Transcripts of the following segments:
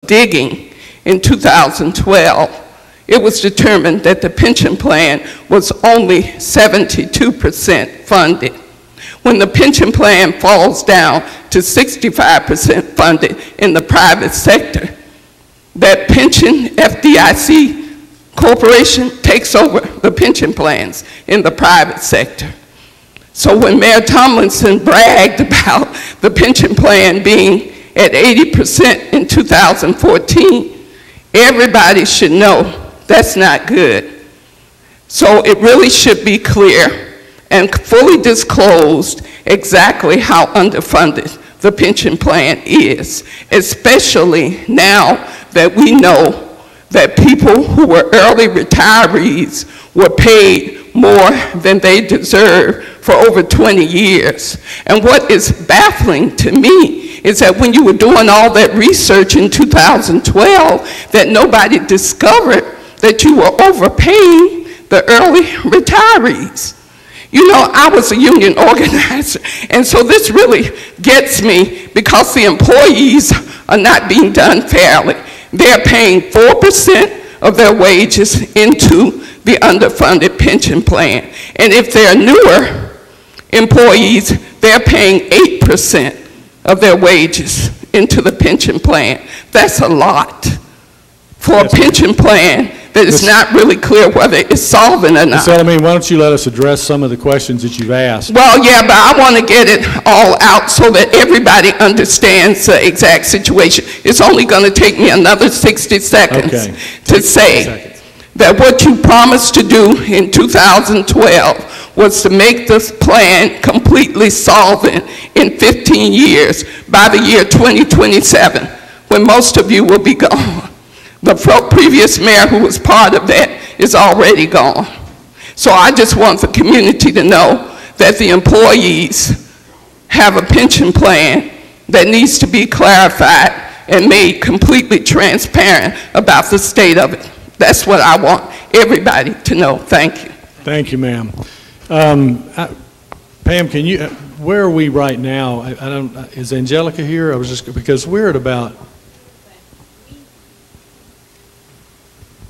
digging in 2012, it was determined that the pension plan was only 72% funded. When the pension plan falls down to 65% funded in the private sector, that pension FDIC corporation takes over the pension plans in the private sector. So when Mayor Tomlinson bragged about the pension plan being at 80% in 2014, everybody should know that's not good. So it really should be clear and fully disclosed exactly how underfunded the pension plan is, especially now that we know that people who were early retirees were paid more than they deserve for over 20 years. And what is baffling to me is that when you were doing all that research in 2012, that nobody discovered that you were overpaying the early retirees. You know, I was a union organizer, and so this really gets me because the employees are not being done fairly. They're paying 4% of their wages into the underfunded pension plan. And if they're newer employees, they're paying 8% of their wages into the pension plan. That's a lot for a pension plan that is not really clear whether it's solvent or not. Ms. Elamine, why don't you let us address some of the questions that you've asked? Well, yeah, but I want to get it all out so that everybody understands the exact situation. It's only going to take me another 60 seconds to say that what you promised to do in 2012 was to make this plan completely solvent in 15 years by the year 2027, when most of you will be gone. The previous mayor who was part of that is already gone. So I just want the community to know that the employees have a pension plan that needs to be clarified and made completely transparent about the state of it. That's what I want everybody to know. Thank you. Thank you, ma'am. Pam, can you, where are we right now? I don't, is Angelica here? I was just, because we're at about.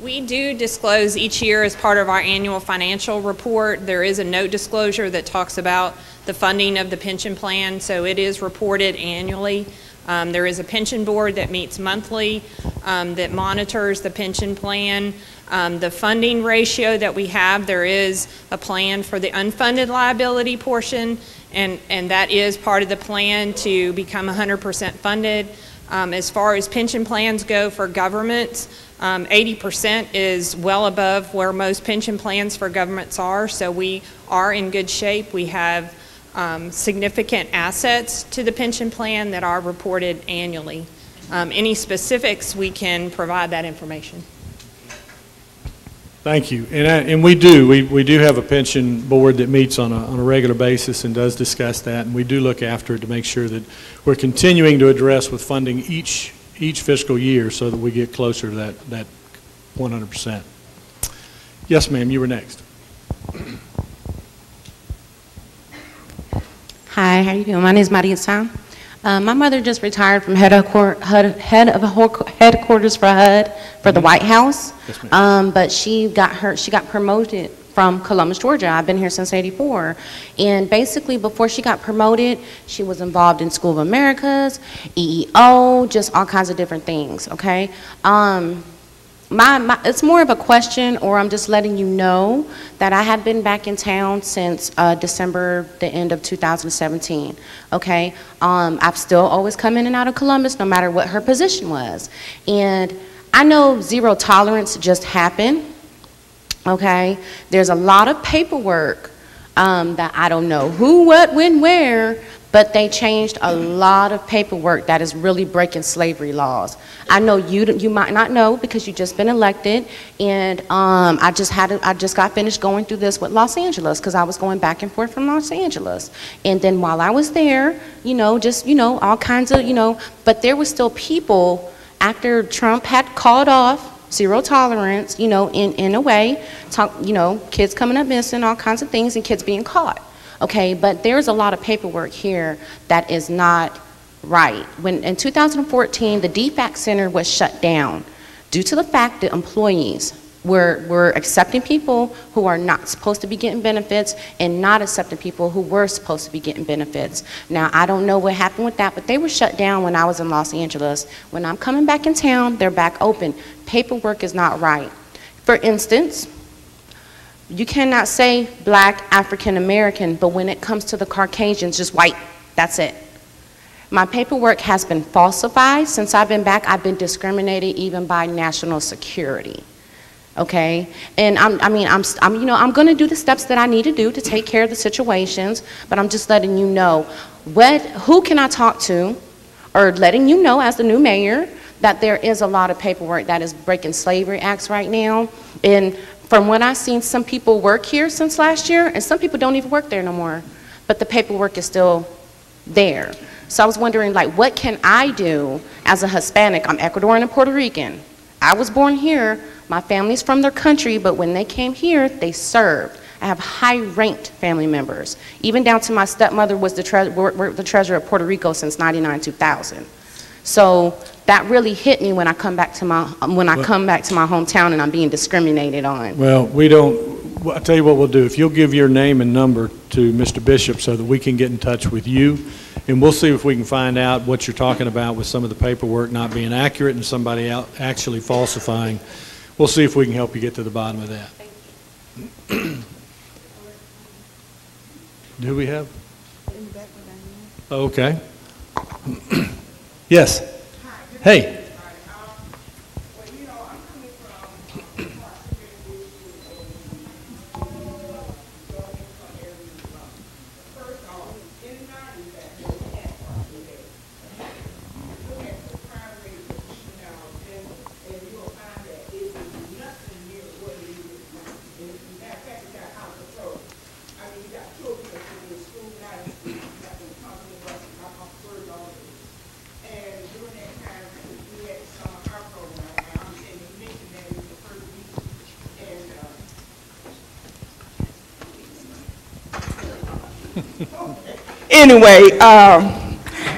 We do disclose each year as part of our annual financial report. There is a note disclosure that talks about the funding of the pension plan, so it is reported annually. There is a pension board that meets monthly that monitors the pension plan. The funding ratio that we have, there is a plan for the unfunded liability portion, and that is part of the plan to become 100% funded. As far as pension plans go for governments, 80% is well above where most pension plans for governments are, so we are in good shape. We have significant assets to the pension plan that are reported annually. Any specifics, we can provide that information. Thank you. And we do have a pension board that meets on a regular basis and does discuss that, and we do look after it to make sure that we're continuing to address with funding each fiscal year so that we get closer to that 100%. Yes, ma'am, you were next. Hi, how you doing? My name is Maria Sam. My mother just retired from head of headquarters for HUD for the White House, yes, but she got promoted from Columbus, Georgia. I've been here since '84, and basically before she got promoted, she was involved in School of Americas, EEO, just all kinds of different things. Okay. It's more of a question, or I'm just letting you know that I had been back in town since December, the end of 2017, okay? I've still always come in and out of Columbus no matter what her position was. And I know zero tolerance just happened, okay? There's a lot of paperwork that I don't know who, what, when, where, but they changed a lot of paperwork that is really breaking slavery laws. I know you might not know because you've just been elected, and I just got finished going through this with Los Angeles because I was going back and forth from Los Angeles. And then while I was there, all kinds of, but there were still people after Trump had called off zero tolerance, in a way, kids coming up missing, all kinds of things, and kids being caught. Okay, but there's a lot of paperwork here that is not Right. When in 2014, the DFAC Center was shut down due to the fact that employees were accepting people who are not supposed to be getting benefits and not accepting people who were supposed to be getting benefits. Now, I don't know what happened with that, but they were shut down when I was in Los Angeles. When I'm coming back in town, they're back open. Paperwork is not right. For instance, you cannot say black, African American, but when it comes to the Caucasians, just white. That's it. My paperwork has been falsified. Since I've been back, I've been discriminated even by national security. Okay, and I'm going to do the steps that I need to do to take care of the situations, but I'm just letting you know who can I talk to, or letting you know as the new mayor that there is a lot of paperwork that is breaking slavery acts right now. And from what I've seen, some people work here since last year, and some people don't even work there no more, but the paperwork is still there. So I was wondering, like, what can I do as a Hispanic? I'm Ecuadorian and Puerto Rican. I was born here. My family's from their country, but when they came here, they served. I have high-ranked family members. Even down to my stepmother was the treasurer of Puerto Rico since 99-2000. So that really hit me when I come back to my hometown and I'm being discriminated on. Well, I'll tell you what we'll do. If you'll give your name and number to Mr. Bishop so that we can get in touch with you, and we'll see if we can find out what you're talking about with some of the paperwork not being accurate and somebody out actually falsifying. We'll see if we can help you get to the bottom of that. Do we have? Okay. Yes. Hey. Anyway,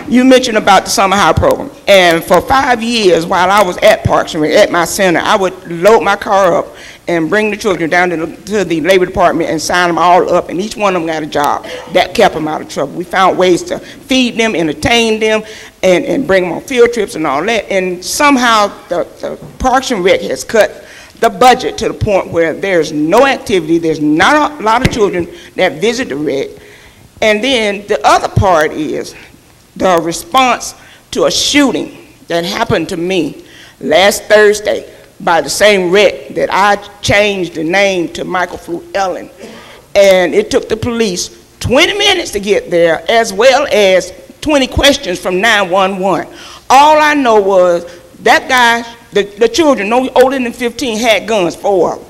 you mentioned about the summer house program, and for 5 years while I was at Parks and Rec, at my center, I would load my car up and bring the children down to the labor department and sign them all up, and each one of them got a job. That kept them out of trouble. We found ways to feed them, entertain them, and bring them on field trips and all that, and somehow the Parks and Rec has cut the budget to the point where there's no activity, there's not a lot of children that visit the rec. And then the other part is the response to a shooting that happened to me last Thursday by the same rec that I changed the name to Michael Fruit Ellen. And it took the police 20 minutes to get there, as well as 20 questions from 911. All I know was that guy, the children, no older than 15, had guns, 4 of them.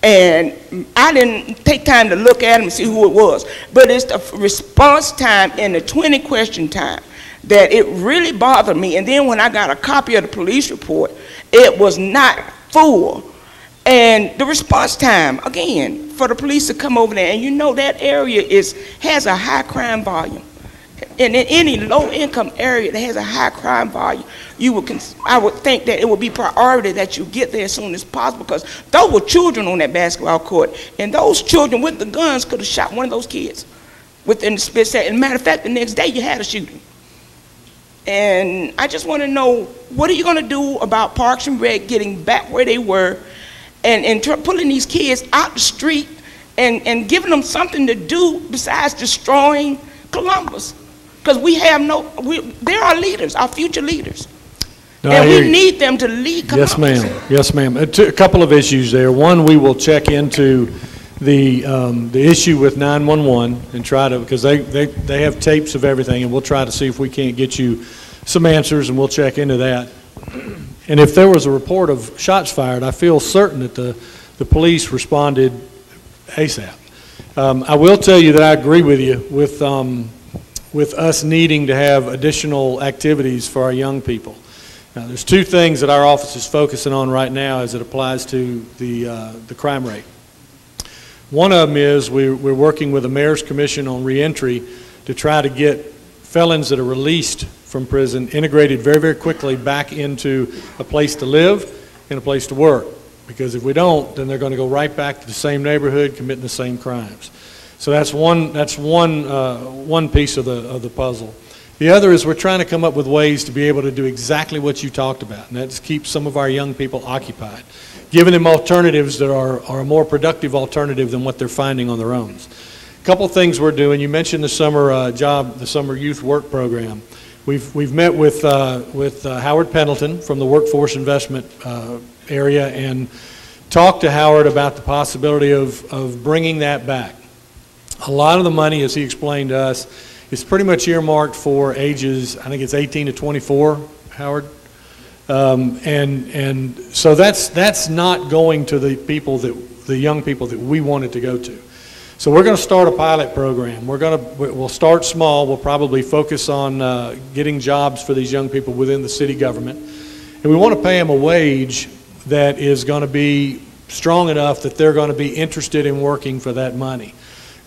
And I didn't take time to look at them and see who it was. But it's the response time and the 20 question time that it really bothered me. And then when I got a copy of the police report, it was not full. And the response time, again, for the police to come over there, and you know that area has a high crime volume. And in any low-income area that has a high crime volume, I would think that it would be priority that you get there as soon as possible, because those were children on that basketball court, and those children with the guns could have shot one of those kids within the split second. As a matter of fact, the next day you had a shooting. And I just want to know, what are you going to do about Parks and Rec getting back where they were and pulling these kids out the street and giving them something to do besides destroying Columbus? Because they're our leaders, our future leaders. No, and we need them to lead Columbus. Yes, ma'am. Yes, ma'am. A couple of issues there. One, we will check into the issue with 911 and try to, because they have tapes of everything, and we'll try to see if we can't get you some answers, and we'll check into that. And if there was a report of shots fired, I feel certain that the police responded ASAP. I will tell you that I agree with you with us needing to have additional activities for our young people. Now, there's 2 things that our office is focusing on right now as it applies to the crime rate. One of them is we're working with the Mayor's Commission on Reentry to try to get felons that are released from prison integrated very, very quickly back into a place to live and a place to work. Because if we don't, then they're going to go right back to the same neighborhood, committing the same crimes. So that's one piece of the puzzle. The other is we're trying to come up with ways to be able to do exactly what you talked about, and that's keep some of our young people occupied, giving them alternatives that are a more productive alternative than what they're finding on their own. A couple things we're doing. You mentioned the summer youth work program. We've met with Howard Pendleton from the workforce investment area and talked to Howard about the possibility of bringing that back. A lot of the money, as he explained to us, is pretty much earmarked for ages, I think it's 18 to 24, Howard. And so that's not going to the young people that we want it to go to. So we're going to start a pilot program. We'll start small. We'll probably focus on getting jobs for these young people within the city government. And we want to pay them a wage that is going to be strong enough that they're going to be interested in working for that money.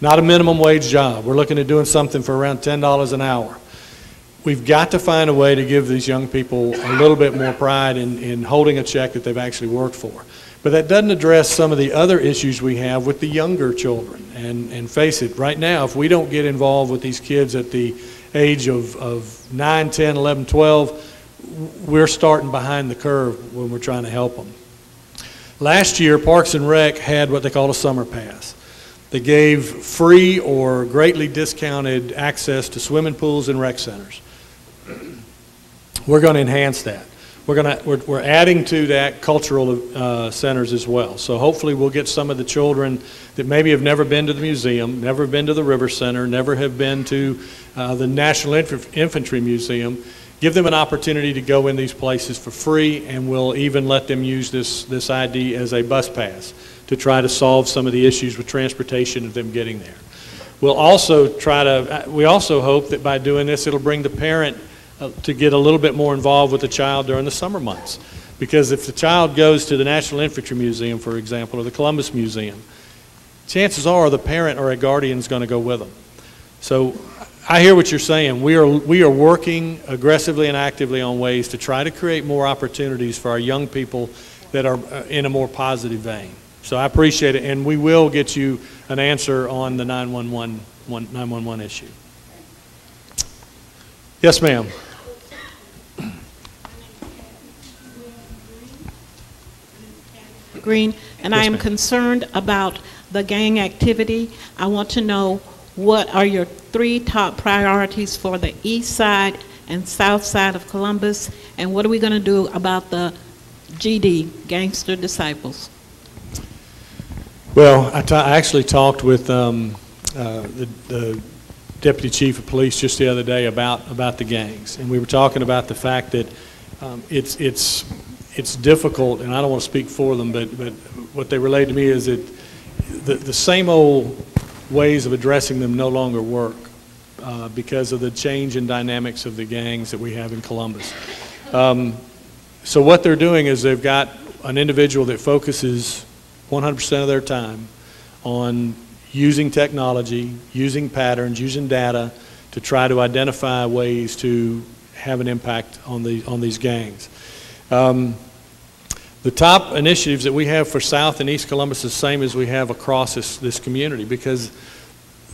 Not a minimum wage job. We're looking at doing something for around $10 an hour. We've got to find a way to give these young people a little bit more pride in holding a check that they've actually worked for. But that doesn't address some of the other issues we have with the younger children. And face it, right now, if we don't get involved with these kids at the age of 9, 10, 11, 12, we're starting behind the curve when we're trying to help them. Last year, Parks and Rec had what they call a summer pass. They gave free or greatly discounted access to swimming pools and rec centers. We're going to enhance that. We're adding to that cultural centers as well. So hopefully we'll get some of the children that maybe have never been to the museum, never been to the River Center, never have been to the National Infantry Museum, give them an opportunity to go in these places for free, and we'll even let them use this ID as a bus pass to try to solve some of the issues with transportation of them getting there. We also hope that by doing this, it'll bring the parent to get a little bit more involved with the child during the summer months. Because if the child goes to the National Infantry Museum, for example, or the Columbus Museum, chances are the parent or a guardian is going to go with them. So I hear what you're saying. We are working aggressively and actively on ways to try to create more opportunities for our young people that are in a more positive vein. So I appreciate it, and we will get you an answer on the 911 issue. Yes, ma'am. Green, and Yes, I am ma'am. concerned about the gang activity. I want to know what are your 3 top priorities for the east side and south side of Columbus, and what are we going to do about the GD, Gangster Disciples? Well, I actually talked with the Deputy Chief of Police just the other day about the gangs, and we were talking about the fact that it's difficult, and I don't want to speak for them, but what they relayed to me is that the same old ways of addressing them no longer work because of the change in dynamics of the gangs that we have in Columbus. So what they're doing is they've got an individual that focuses 100% of their time on using technology, using patterns, using data to try to identify ways to have an impact on these gangs. The top initiatives that we have for South and East Columbus is the same as we have across this community, because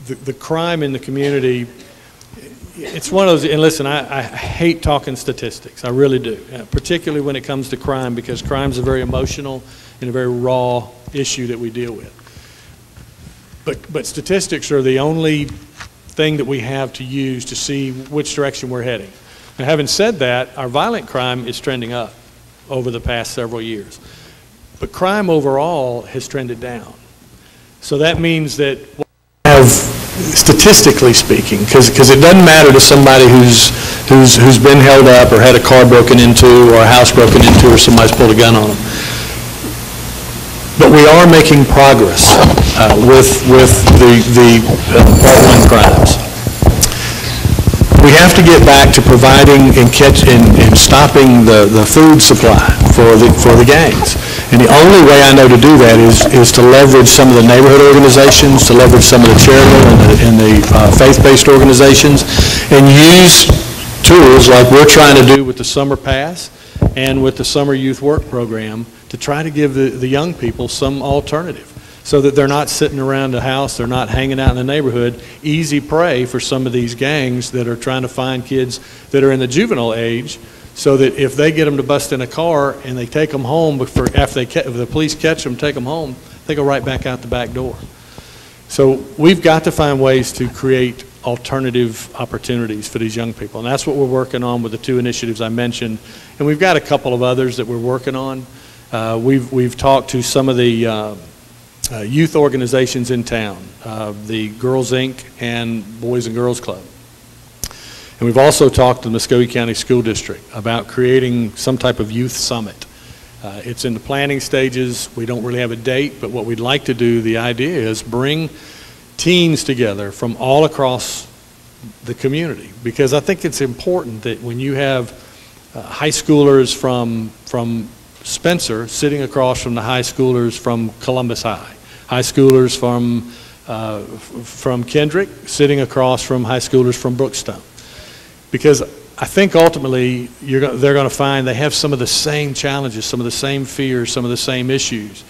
the crime in the community, it's one of those, and listen, I hate talking statistics, I really do, particularly when it comes to crime, because crime is a very emotional and a very raw issue that we deal with. But statistics are the only thing that we have to use to see which direction we're heading. Now, having said that, our violent crime is trending up over the past several years. But crime overall has trended down. So that means that we have, statistically speaking, because it doesn't matter to somebody who's been held up or had a car broken into or a house broken into or somebody's pulled a gun on them. But we are making progress with the Part 1 crimes. We have to get back to providing and stopping the food supply for the gangs. And the only way I know to do that is to leverage some of the neighborhood organizations, to leverage some of the charitable and the faith-based organizations, and use tools like we're trying to do with the Summer Pass and with the Summer Youth Work Program to try to give the young people some alternative so that they're not sitting around the house, they're not hanging out in the neighborhood, easy prey for some of these gangs that are trying to find kids that are in the juvenile age, so that if they get them to bust in a car and they take them home after if the police catch them, take them home, they go right back out the back door. So we've got to find ways to create alternative opportunities for these young people, and that's what we're working on with the 2 initiatives I mentioned, and we've got a couple of others that we're working on. We've talked to some of the youth organizations in town, the Girls Inc. and Boys and Girls Club. And we've also talked to the Muskogee County School District about creating some type of youth summit. It's in the planning stages. We don't really have a date, but what we'd like to do, the idea is bring teens together from all across the community, because I think it's important that when you have high schoolers from Spencer sitting across from the high schoolers from Columbus High, high schoolers from Kendrick sitting across from high schoolers from Brookstone, because I think ultimately they're going to find they have some of the same challenges, some of the same fears, some of the same issues.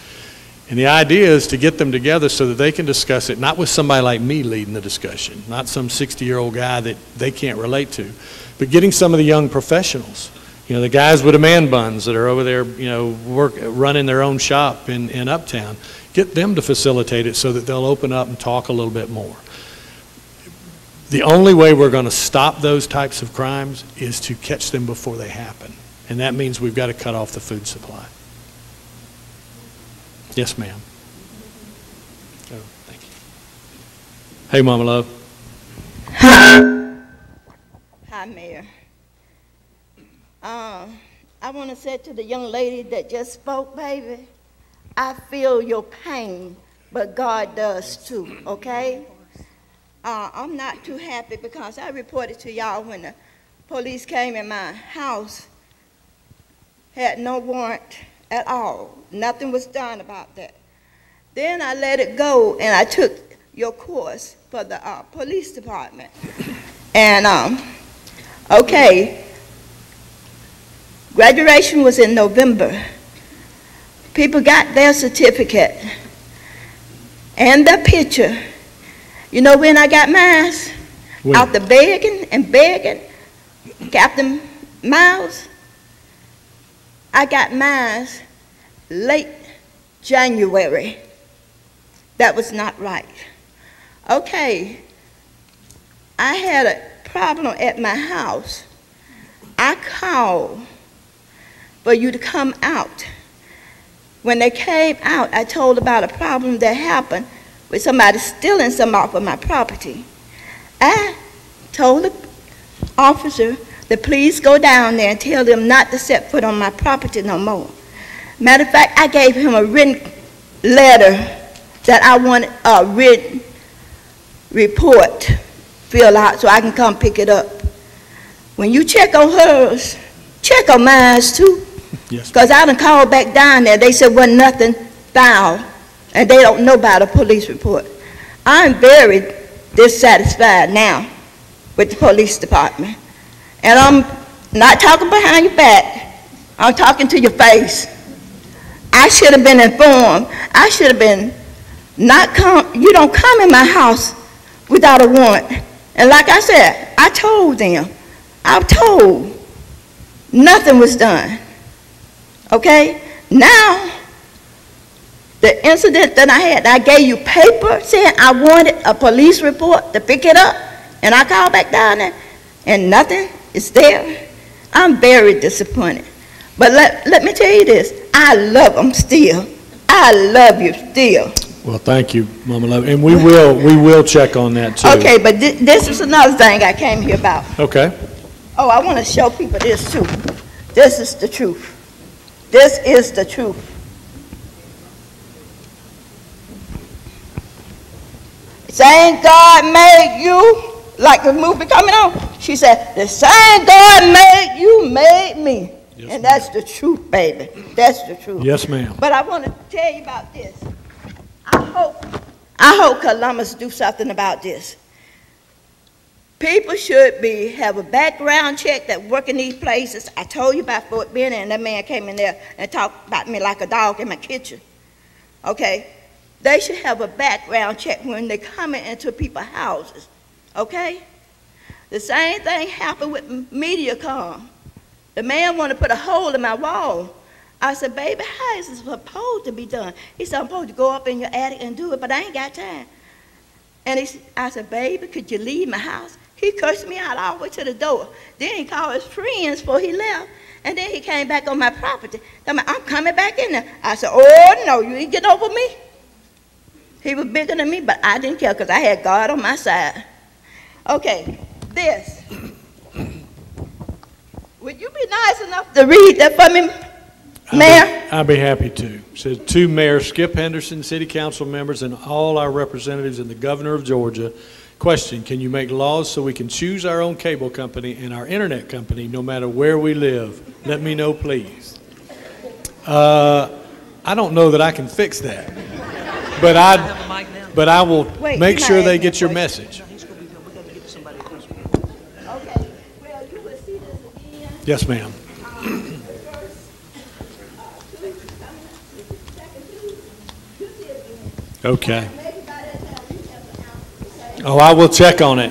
And the idea is to get them together so that they can discuss it, not with somebody like me leading the discussion, not some 60-year-old guy that they can't relate to, but getting some of the young professionals, you know, the guys with the man buns that are over there, you know, running their own shop in Uptown, get them to facilitate it so that they'll open up and talk a little bit more. The only way we're going to stop those types of crimes is to catch them before they happen. And that means we've got to cut off the food supply. Yes, ma'am. Oh, thank you. Hey, Mama Love. Hi, Mayor. I want to say to the young lady that just spoke, baby, I feel your pain, but God does too, okay? I'm not too happy because I reported to y'all when the police came in my house, had no warrant at all. Nothing was done about that. Then I let it go and I took your course for the police department. And, okay, graduation was in November. People got their certificate and the picture. You know when I got mine? After begging and begging, Captain Miles, I got mine late January. That was not right. Okay, I had a problem at my house. I called for you to come out. When they came out, I told about a problem that happened with somebody stealing some off of my property. I told the officer to please go down there and tell them not to set foot on my property no more. Matter of fact, I gave him a written letter that I wanted a written report filled out so I can come pick it up. When you check on hers, check on mine too. Yes. Because I done called back down there. They said wasn't nothing found, and they don't know about a police report. I'm very dissatisfied now with the police department. And I'm not talking behind your back. I'm talking to your face. I should have been informed. I should have been you don't come in my house without a warrant. And like I said, I told them. I was told nothing was done. Okay? Now, the incident that I had, I gave you paper saying I wanted a police report to pick it up, and I called back down there, and nothing is there. I'm very disappointed. But let me tell you this, I love them still. I love you still. Well, thank you, Mama Love, and we will check on that too. Okay, but this is another thing I came here about. Okay. Oh, I want to show people this too. This is the truth. This is the truth. Same God made you, like the movie coming on. She said, the same God made you, made me. Yes, and that's the truth, baby. That's the truth. Yes, ma'am. But I want to tell you about this. I hope Columbus do something about this. People should have a background check that work in these places. I told you about Fort Benning, and that man came in there and talked about me like a dog in my kitchen. Okay? They should have a background check when they come into people's houses. Okay? The same thing happened with MediaCom. The man wanted to put a hole in my wall. I said, baby, how is this supposed to be done? He said, I'm supposed to go up in your attic and do it, but I ain't got time. And I said, baby, could you leave my house? He cursed me out all the way to the door. Then he called his friends before he left. And then he came back on my property. I'm coming back in there. I said, oh, no, you ain't getting over me. He was bigger than me, but I didn't care because I had God on my side. Okay, this. Would you be nice enough to read that for me, Mayor? I'd be happy to. It says, to Mayor Skip Henderson, City Council members, and all our representatives and the Governor of Georgia. Question, can you make laws so we can choose our own cable company and our internet company no matter where we live? Let me know, please. I don't know that I can fix that, but I will make sure they get your message. Okay, well, you will see this again. Yes, ma'am. Okay. Oh, I will check on it.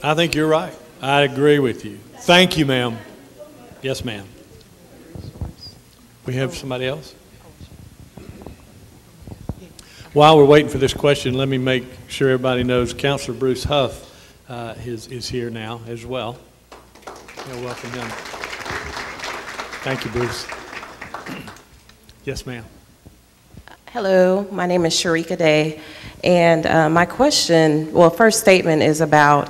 I think you're right. I agree with you. Thank you, ma'am. Yes, ma'am. We have somebody else? While we're waiting for this question, let me make sure everybody knows Councilor Bruce Huff is here now as well. You'll welcome him. Thank you, Bruce. Yes, ma'am. Hello, my name is Sharika Day, and my question, well, first statement is about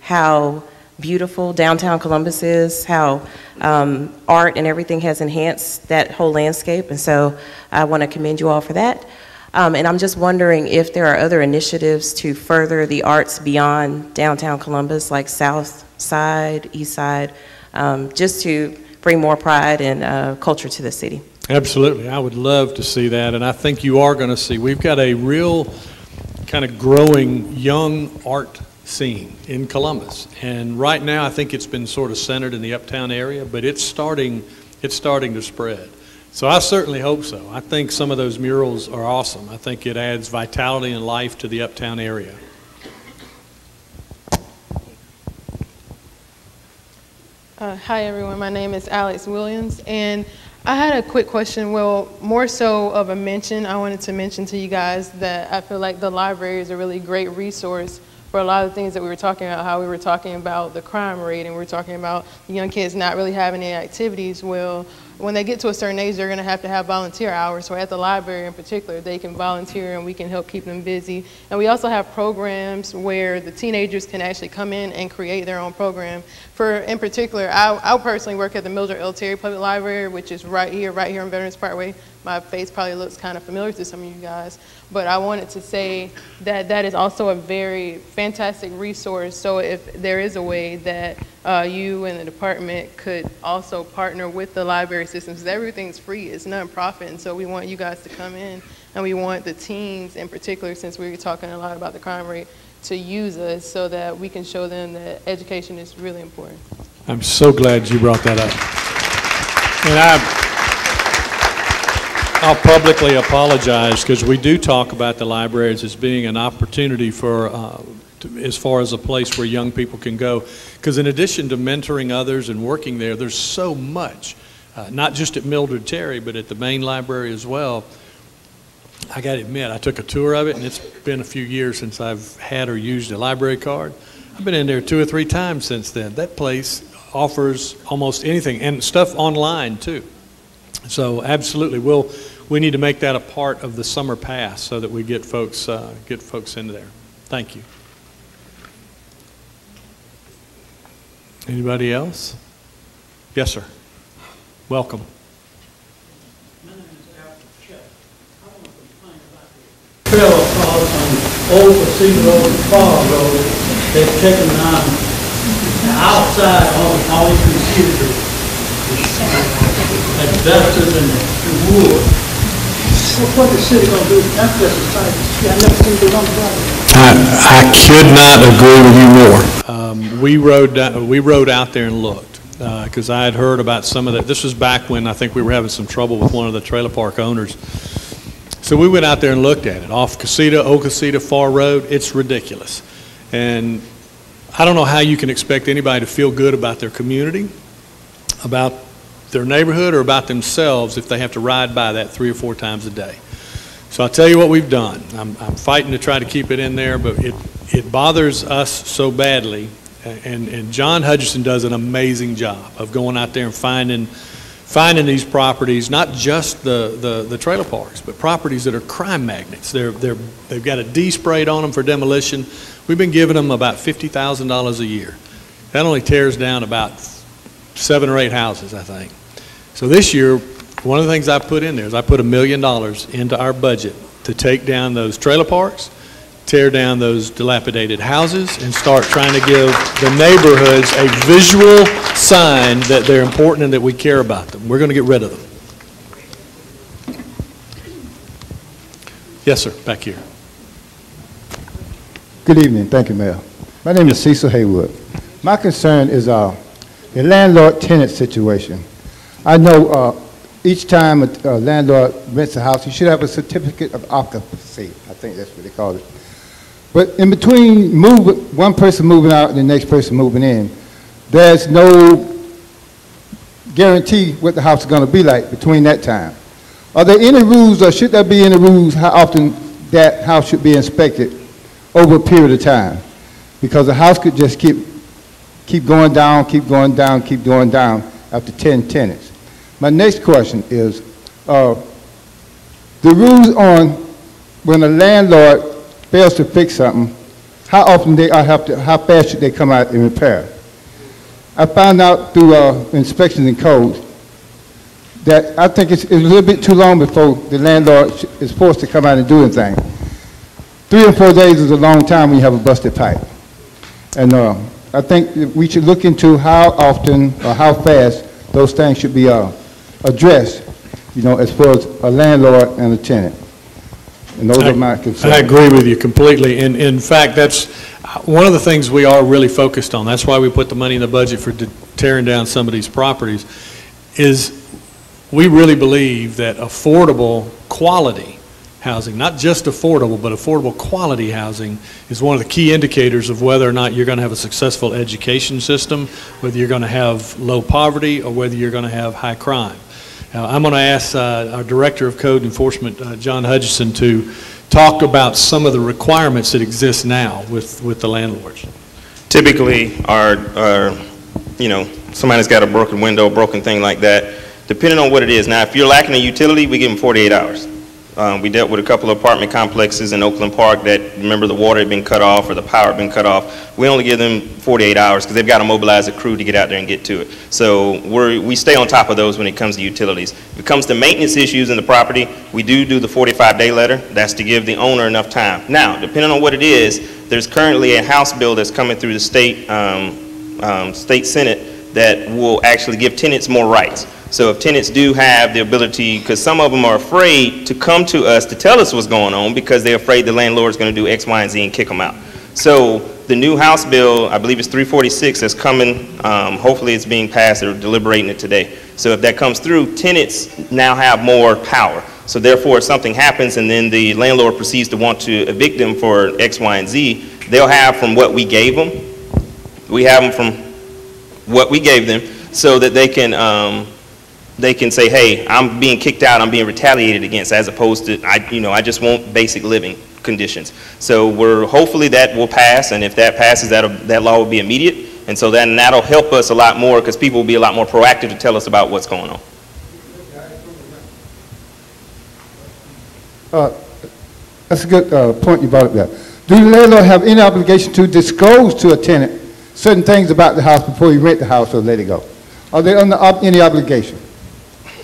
how beautiful downtown Columbus is, how art and everything has enhanced that whole landscape, and so I want to commend you all for that. And I'm just wondering if there are other initiatives to further the arts beyond downtown Columbus, like South Side, East Side, just to bring more pride and culture to the city. Absolutely. I would love to see that, and I think you are going to see. We've got a real kind of growing young art scene in Columbus, and right now I think it's been sort of centered in the uptown area, but it's starting to spread. So I certainly hope so. I think some of those murals are awesome. I think it adds vitality and life to the uptown area. Hi everyone, my name is Alex Williams, and I had a quick question, well, more so of a mention. I wanted to mention to you guys that I feel like the library is a really great resource for a lot of things that we were talking about, how we were talking about the crime rate, and we were talking about the young kids not really having any activities. Well, when they get to a certain age, they're going to have volunteer hours. So at the library in particular, they can volunteer and we can help keep them busy. And we also have programs where the teenagers can actually come in and create their own program. In particular, I personally work at the Mildred L. Terry Public Library, which is right here on Veterans Parkway. My face probably looks kind of familiar to some of you guys, but I wanted to say that that is also a very fantastic resource. So if there is a way that you and the department could also partner with the library system, because everything's free, it's nonprofit, and so we want you guys to come in, and we want the teens in particular, since we were talking a lot about the crime rate, to use us so that we can show them that education is really important. I'm so glad you brought that up. And I'll publicly apologize, because we do talk about the libraries as being an opportunity for, as far as a place where young people can go. Because in addition to mentoring others and working there, there's so much, not just at Mildred Terry, but at the main library as well. I got to admit, I took a tour of it, and it's been a few years since I've had or used a library card. I've been in there 2 or 3 times since then. That place offers almost anything, and stuff online too. So absolutely, we need to make that a part of the summer pass so that we get folks into there. Thank you. Anybody else? Yes, sir. Welcome. My name is Alfred Chuck. I want to complain about the trail across on Old Casino Road and Fall Road. They've taken on the outside on all you can see. That's dusted and the wood. What the city gonna do? That's just a site. Yeah, I never seen the lumber property. I could not agree with you more. We rode out there and looked because I had heard about some of that. This was back when I think we were having some trouble with one of the trailer park owners. So we went out there and looked at it. Off Casita, Old Casita, Far Road, it's ridiculous. And I don't know how you can expect anybody to feel good about their community, about their neighborhood, or about themselves if they have to ride by that 3 or 4 times a day. So I'll tell you what we've done. I'm fighting to try to keep it in there, but it bothers us so badly. And John Hutchison does an amazing job of going out there and finding these properties, not just the trailer parks, but properties that are crime magnets. They've got a D sprayed on them for demolition. We've been giving them about $50,000 a year. That only tears down about 7 or 8 houses, I think. So this year, one of the things I put in there is I put $1 million into our budget to take down those trailer parks, tear down those dilapidated houses, and start trying to give the neighborhoods a visual sign that they're important and that we care about them. We're going to get rid of them. Yes, sir, back here. Good evening. Thank you, Mayor. My name is Cecil Haywood. My concern is the landlord-tenant situation. I know each time a landlord rents a house, he should have a certificate of occupancy. I think that's what they call it. But in between one person moving out and the next person moving in, there's no guarantee what the house is going to be like between that time. Are there any rules, or should there be any rules how often that house should be inspected over a period of time? Because the house could just keep going down, keep going down, keep going down after 10 tenants. My next question is, the rules on when a landlord fails to fix something, how often how fast should they come out and repair? I found out through inspections and codes that I think it's a little bit too long before the landlord is forced to come out and do anything. 3 or 4 days is a long time when you have a busted pipe. And I think we should look into how often or how fast those things should be addressed, as far as a landlord and a tenant. And those are my concerns. I agree with you completely. And in fact, that's one of the things we are really focused on. That's why we put the money in the budget for tearing down some of these properties, is we really believe that affordable quality housing, not just affordable, but affordable quality housing, is one of the key indicators of whether or not you're going to have a successful education system, whether you're going to have low poverty, or whether you're going to have high crime. Now, I'm going to ask our Director of Code Enforcement, John Hutchison, to talk about some of the requirements that exist now with the landlords. Typically, somebody's got a broken window, broken thing like that, depending on what it is. Now, if you're lacking a utility, we give them 48 hours. We dealt with a couple of apartment complexes in Oakland Park that, remember, the water had been cut off or the power had been cut off. We only give them 48 hours because they've got to mobilize a crew to get out there and get to it. So we stay on top of those when it comes to utilities. If it comes to maintenance issues in the property, we do the 45-day letter. That's to give the owner enough time. Now, depending on what it is, there's currently a House bill that's coming through the state Senate that will actually give tenants more rights. So if tenants do have the ability, because some of them are afraid to come to us to tell us what's going on because they're afraid the landlord's going to do X, Y, and Z and kick them out. So the new House bill, I believe it's 346, that's coming. Hopefully it's being passed. They're deliberating it today. So if that comes through, tenants now have more power. So therefore, if something happens and then the landlord proceeds to want to evict them for X, Y, and Z, they'll have from what we gave them. We have them from what we gave them so that they can say, hey, I'm being kicked out, I'm being retaliated against, as opposed to, I just want basic living conditions. So hopefully that will pass, and if that passes, that law will be immediate, and so then that'll help us a lot more because people will be a lot more proactive to tell us about what's going on. That's a good point you brought up there. Do the landlord have any obligation to disclose to a tenant certain things about the house before you rent the house or let it go? Are they under any obligation?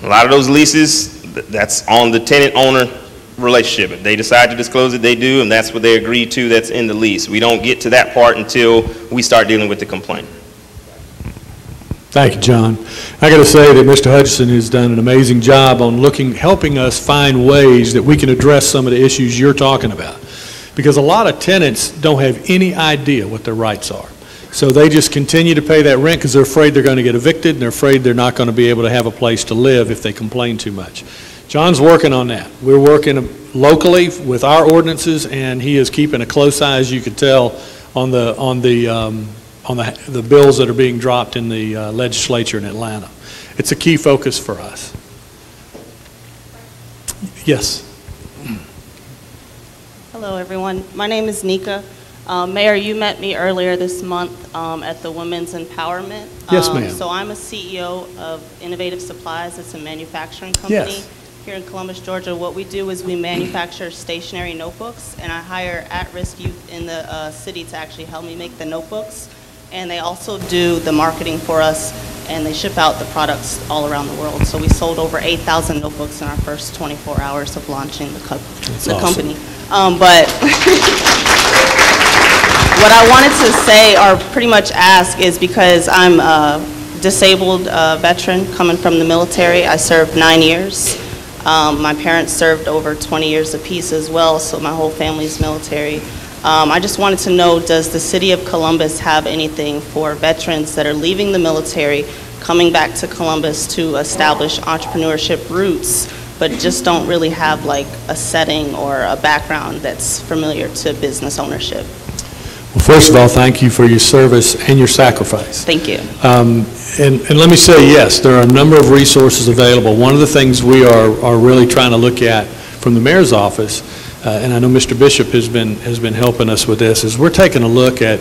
A lot of those leases, that's on the tenant-owner relationship. If they decide to disclose it, they do, and that's what they agree to, that's in the lease. We don't get to that part until we start dealing with the complaint. Thank you, John. I got to say that Mr. Hutchison has done an amazing job on helping us find ways that we can address some of the issues you're talking about. Because a lot of tenants don't have any idea what their rights are. So they just continue to pay that rent because they're afraid they're going to get evicted and they're afraid they're not going to be able to have a place to live if they complain too much. John's working on that. We're working locally with our ordinances, and he is keeping a close eye, as you could tell, on the bills that are being dropped in the legislature in Atlanta. It's a key focus for us. Yes. Hello, everyone. My name is Nika. Mayor, you met me earlier this month at the Women's Empowerment. Yes, ma'am. So I'm a CEO of Innovative Supplies. It's a manufacturing company here in Columbus, Georgia. What we do is we manufacture stationary notebooks, and I hire at-risk youth in the city to actually help me make the notebooks. And they also do the marketing for us, and they ship out the products all around the world. So we sold over 8,000 notebooks in our first 24 hours of launching the company. But what I wanted to say, or pretty much ask, is because I'm a disabled veteran coming from the military. I served 9 years. My parents served over 20 years apiece as well, so my whole family's military. I just wanted to know, does the city of Columbus have anything for veterans that are leaving the military, coming back to Columbus to establish entrepreneurship roots, but just don't really have like a setting or a background that's familiar to business ownership? Well, first of all, thank you for your service and your sacrifice. Thank you. And let me say, yes, there are a number of resources available. One of the things we are really trying to look at from the mayor's office, and I know Mr. Bishop has been helping us with this, is we're taking a look at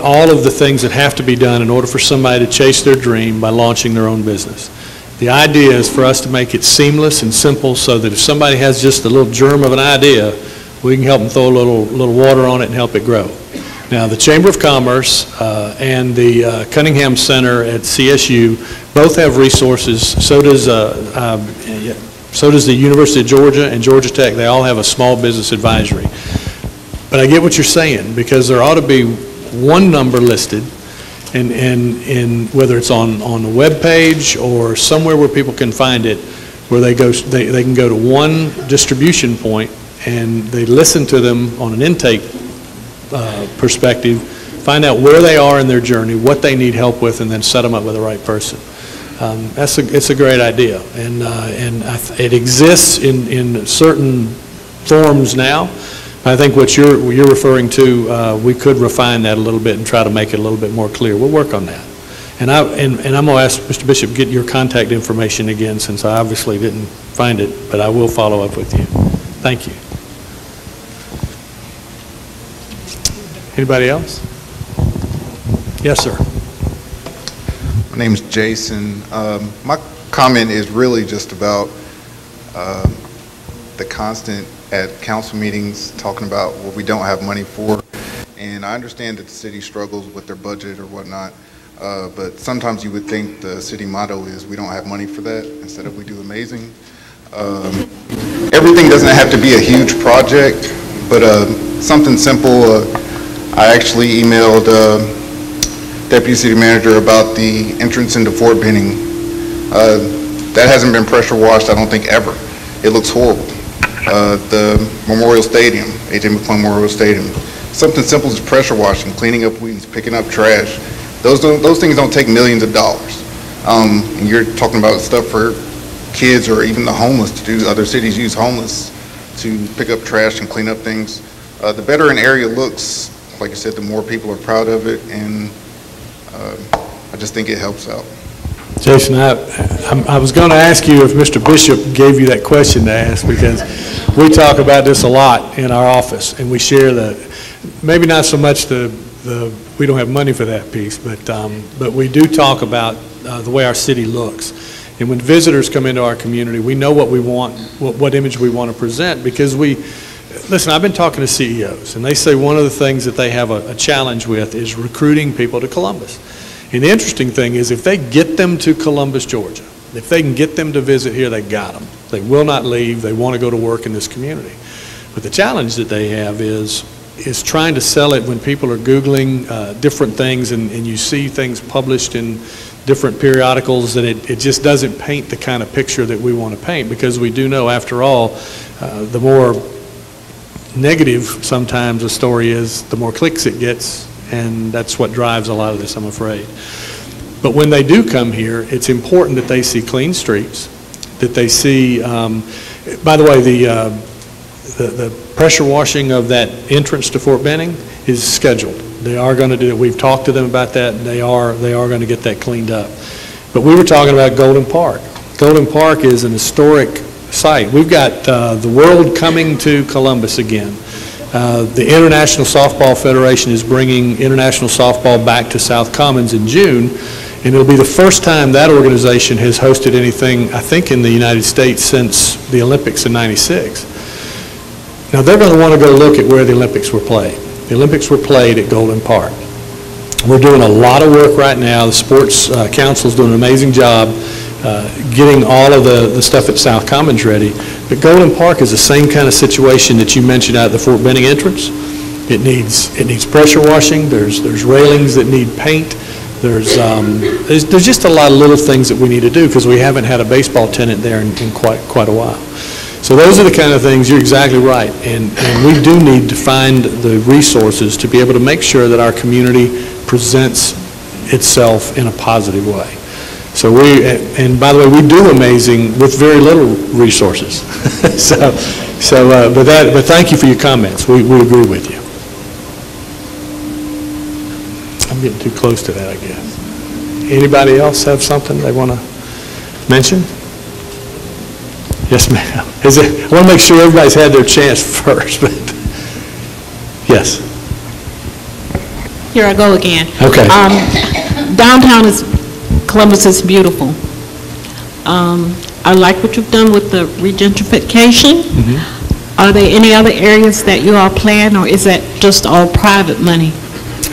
all of the things that have to be done in order for somebody to chase their dream by launching their own business. The idea is for us to make it seamless and simple so that if somebody has just a little germ of an idea, we can help them throw a little water on it and help it grow. Now, the Chamber of Commerce and the Cunningham Center at CSU both have resources. So does the University of Georgia and Georgia Tech. They all have a small business advisory. But I get what you're saying, because there ought to be one number listed, and whether it's on the web page or somewhere where people can find it, where they can go to one distribution point and they listen to them on an intake perspective, find out where they are in their journey, what they need help with, and then set them up with the right person. It's a great idea, and it exists in certain forms now. I think what you're referring to, we could refine that a little bit and try to make it a little bit more clear. We'll work on that. And I'm going to ask Mr. Bishop get your contact information again, since I obviously didn't find it, but I will follow up with you. Thank you. Anybody else? Yes, sir. My name is Jason. My comment is really just about the constant at council meetings talking about what we don't have money for. And I understand that the city struggles with their budget or whatnot, but sometimes you would think the city motto is we don't have money for that instead of we do amazing. Everything doesn't have to be a huge project, but something simple. I actually emailed Deputy City Manager about the entrance into Fort Benning. That hasn't been pressure washed, I don't think, ever. It looks horrible. The Memorial Stadium, A.J. McClung Memorial Stadium, something simple as pressure washing, cleaning up weeds, picking up trash. Those things don't take millions of dollars. And you're talking about stuff for kids or even the homeless to do. Other cities use homeless to pick up trash and clean up things. The better an area looks, like I said, the more people are proud of it, and I just think it helps out. Jason, I was going to ask you if Mr. Bishop gave you that question to ask, because we talk about this a lot in our office, and we share maybe not so much we don't have money for that piece, but we do talk about the way our city looks. And when visitors come into our community, we know what we want, what image we want to present, because listen, I've been talking to CEOs, and they say one of the things that they have a challenge with is recruiting people to Columbus. And the interesting thing is, if they get them to Columbus, Georgia, if they can get them to visit here, they got them. They will not leave. They want to go to work in this community. But the challenge that they have is trying to sell it when people are Googling different things, and you see things published in different periodicals, that it just doesn't paint the kind of picture that we want to paint, because we do know, after all, the more negative sometimes a story is, the more clicks it gets, and that's what drives a lot of this, I'm afraid. But when they do come here, it's important that they see clean streets, that they see, by the way, the pressure washing of that entrance to Fort Benning is scheduled. They are going to do it. We've talked to them about that, and they are going to get that cleaned up. But we were talking about Golden Park. Golden Park is an historic site. We've got the world coming to Columbus again. The International Softball Federation is bringing international softball back to South Commons in June, and it'll be the first time that organization has hosted anything, I think, in the United States since the Olympics in '96. Now, they're going to want to go look at where the Olympics were played. The Olympics were played at Golden Park. We're doing a lot of work right now. The Sports Council is doing an amazing job getting all of the stuff at South Commons ready. But Golden Park is the same kind of situation that you mentioned out at the Fort Benning entrance. It needs pressure washing. There's railings that need paint. There's just a lot of little things that we need to do, because we haven't had a baseball tenant there in quite a while. So those are the kind of things, you're exactly right, and we do need to find the resources to be able to make sure that our community presents itself in a positive way. So and by the way, we do amazing with very little resources. But thank you for your comments. We agree with you. I'm getting too close to that, I guess. Anybody else have something they want to mention? Yes, ma'am. I want to make sure everybody's had their chance first. But yes. Here I go again. Okay. Downtown Columbus is beautiful. I like what you've done with the regentrification. Mm-hmm. Are there any other areas that you all plan, or is that just all private money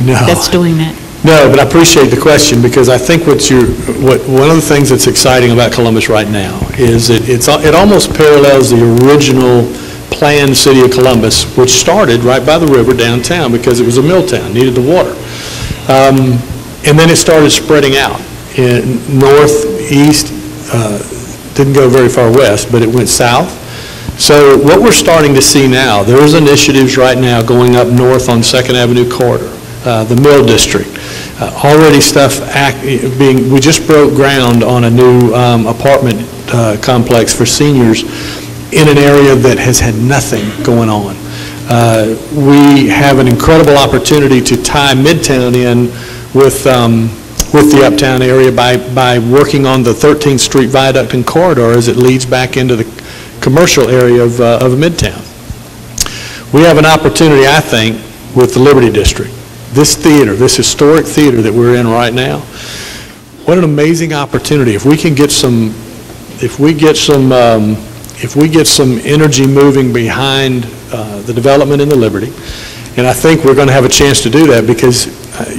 that's doing that? No, but I appreciate the question, because I think one of the things that's exciting about Columbus right now is it almost parallels the original planned city of Columbus, which started right by the river downtown because it was a mill town, needed the water. And then it started spreading out in north, east, didn't go very far west, but it went south. So what we're starting to see now, there's initiatives right now going up north on 2nd Avenue corridor, the Mill District. Already stuff we just broke ground on a new apartment complex for seniors in an area that has had nothing going on. We have an incredible opportunity to tie Midtown in with the uptown area by working on the 13th Street Viaduct and corridor as it leads back into the commercial area of Midtown. We have an opportunity, I think, with the Liberty District. This theater, this historic theater that we're in right now, what an amazing opportunity. If we can get some energy moving behind the development in the Liberty, and I think we're going to have a chance to do that, because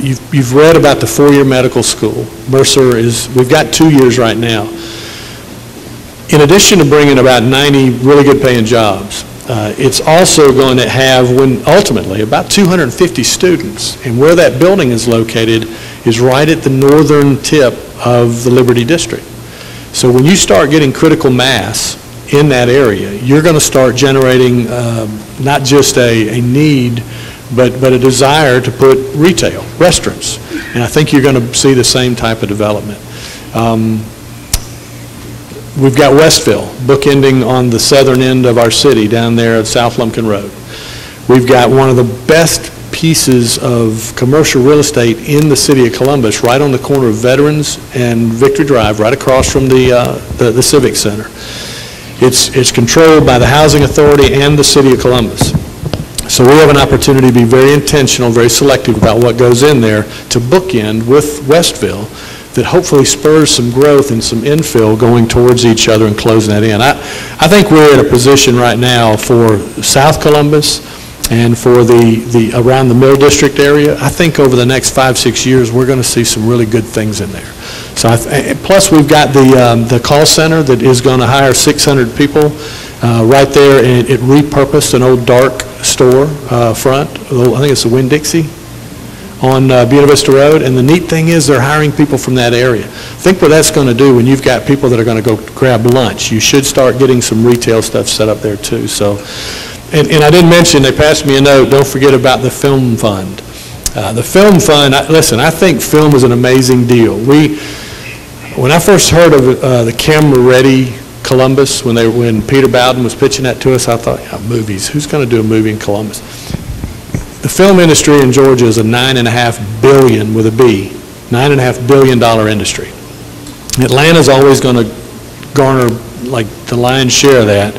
you've read about the 4-year medical school. Mercer we've got 2 years right now. In addition to bringing about 90 really good paying jobs, it's also going to have, ultimately, about 250 students. And where that building is located is right at the northern tip of the Liberty District. So when you start getting critical mass in that area, you're going to start generating not just a need, but a desire to put retail, restaurants. And I think you're going to see the same type of development. We've got Westville, bookending on the southern end of our city down there at South Lumpkin Road. We've got one of the best pieces of commercial real estate in the city of Columbus, right on the corner of Veterans and Victory Drive, right across from the Civic Center. It's controlled by the Housing Authority and the city of Columbus. So we have an opportunity to be very intentional, very selective about what goes in there to bookend with Westville, that hopefully spurs some growth and some infill going towards each other and closing that in. I think we're in a position right now for South Columbus and for the around the Mill District area. I think over the next 5-6 years we're going to see some really good things in there. So plus we've got the call center that is going to hire 600 people right there, and it repurposed an old dark store front. I think it's the Winn-Dixie. on Buena Vista Road, and the neat thing is they're hiring people from that area. Think what that's going to do when you've got people that are going to go grab lunch. You should start getting some retail stuff set up there too. So, and I didn't mention, they passed me a note, don't forget about the film fund. The film fund, listen, I think film is an amazing deal. When I first heard of the Camera Ready Columbus, when Peter Bowden was pitching that to us, I thought, yeah, movies, who's going to do a movie in Columbus? The film industry in Georgia is a $9.5 billion with a B, $9.5 billion industry. Atlanta's always going to garner like the lion's share of that.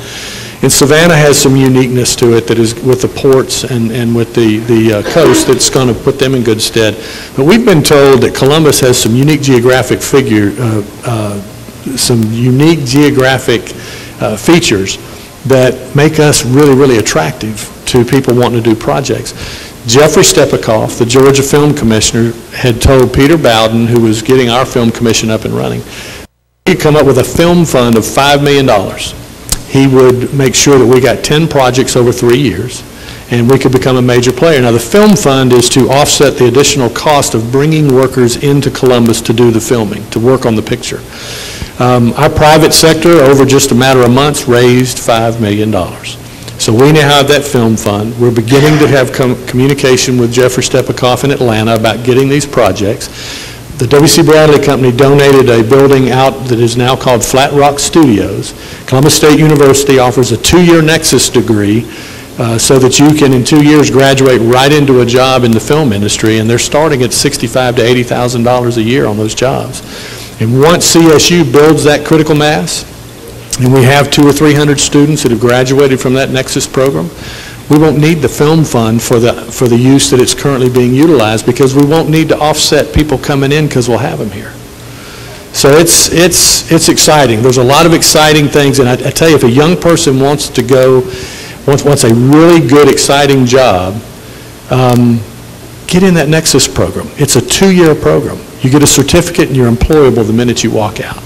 And Savannah has some uniqueness to it that is with the ports and with the coast that's going to put them in good stead. But we've been told that Columbus has some unique geographic features that make us really, really attractive to people wanting to do projects. Jeffrey Stepikoff, the Georgia Film Commissioner, had told Peter Bowden, who was getting our film commission up and running, he'd come up with a film fund of $5 million. He would make sure that we got 10 projects over 3 years, and we could become a major player. Now, the film fund is to offset the additional cost of bringing workers into Columbus to do the filming, to work on the picture. Our private sector, over just a matter of months, raised $5 million. So we now have that film fund. We're beginning to have communication with Jeffrey Stepikoff in Atlanta about getting these projects. The W.C. Bradley Company donated a building out that is now called Flat Rock Studios. Columbus State University offers a 2-year Nexus degree so that you can, in 2 years, graduate right into a job in the film industry, and they're starting at $65,000 to $80,000 a year on those jobs. And once CSU builds that critical mass, and we have 200 or 300 students that have graduated from that Nexus program, we won't need the film fund for the use that it's currently being utilized, because we won't need to offset people coming in because we'll have them here. So it's exciting. There's a lot of exciting things, and I tell you, if a young person wants to go, wants a really good, exciting job, get in that Nexus program. It's a 2-year program. You get a certificate and you're employable the minute you walk out.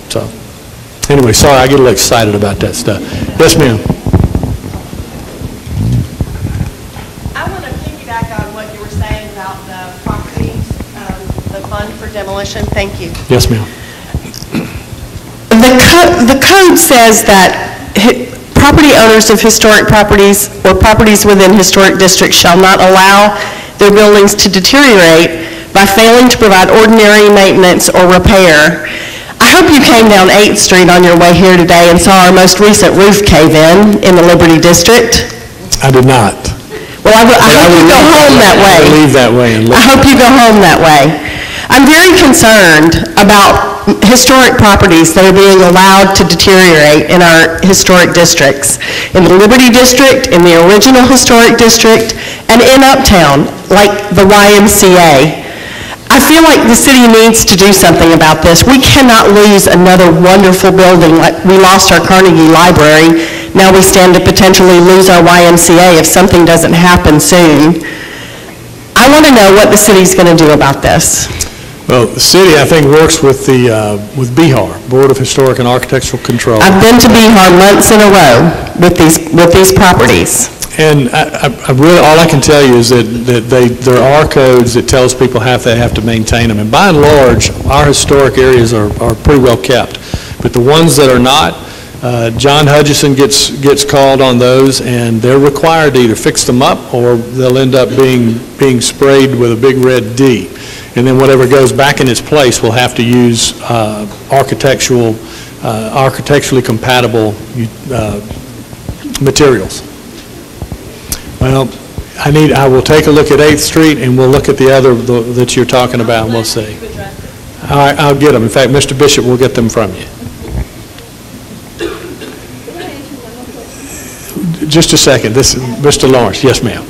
So, anyway, sorry, I get a little excited about that stuff. Yes, ma'am. I want to piggyback on what you were saying about the properties, the fund for demolition. Thank you. Yes, ma'am. The code says that property owners of historic properties or properties within historic districts shall not allow their buildings to deteriorate by failing to provide ordinary maintenance or repair. I hope you came down 8th Street on your way here today and saw our most recent roof cave-in in the Liberty District. I did not. Well, I hope you go home that way. I leave that way. I hope you go home that way. I'm very concerned about historic properties that are being allowed to deteriorate in our historic districts. In the Liberty District, in the original historic district, and in Uptown, like the YMCA. I feel like the city needs to do something about this. We cannot lose another wonderful building like we lost our Carnegie Library. Now we stand to potentially lose our YMCA if something doesn't happen soon. I want to know what the city's going to do about this. Well, the city, I think, works with with BIHAR, Board of Historic and Architectural Control. I've been to BIHAR months in a row with these properties. And I really, all I can tell you is that there are codes that tells people they have to maintain them. And by and large, our historic areas are pretty well kept. But the ones that are not, John Hutchison gets called on those, and they're required to either fix them up or they'll end up being sprayed with a big red D. And then whatever goes back in its place will have to use architecturally compatible materials. Well, I will take a look at 8th Street, and we'll look at the other that you're talking about, and we'll see. All right, I'll get them. In fact, Mr. Bishop will get them from you. Just a second. This is Mr. Lawrence. Yes, ma'am.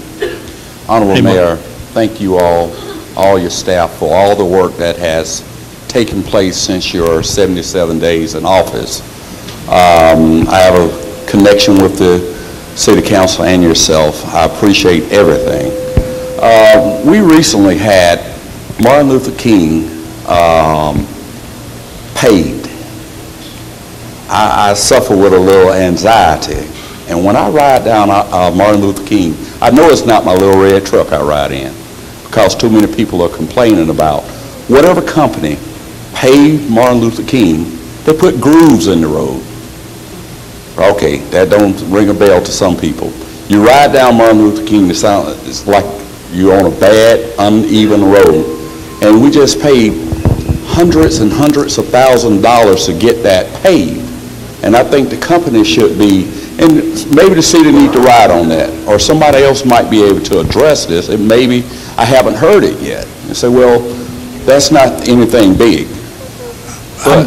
Honorable Mayor, thank you all your staff, for all the work that has taken place since your 77 days in office. I have a connection with the City Council and yourself. I appreciate everything. We recently had Martin Luther King paid. I suffer with a little anxiety, and when I ride down Martin Luther King, I know it's not my little red truck I ride in, because too many people are complaining about. Whatever company paved Martin Luther King, they put grooves in the road. Okay, that don't ring a bell to some people. You ride down Martin Luther King, it's like you're on a bad, uneven road. And we just paid hundreds and hundreds of thousands of dollars to get that paved. And I think the company should be, and maybe the city need to ride on that, or somebody else might be able to address this, and maybe I haven't heard it yet. And say, well, that's not anything big. But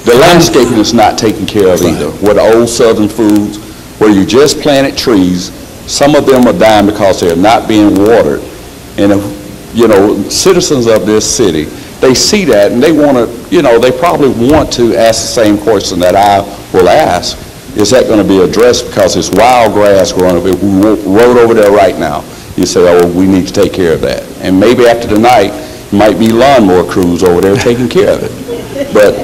the landscaping is not taken care of either. Where the old Southern foods, where you just planted trees, some of them are dying because they're not being watered. And you know, citizens of this city, they see that and they want to, you know, they probably want to ask the same question that I will ask. Is that going to be addressed? Because it's wild grass growing up. If we rode over there right now, you say, oh, we need to take care of that. And maybe after tonight, might be lawnmower crews over there taking care of it. But,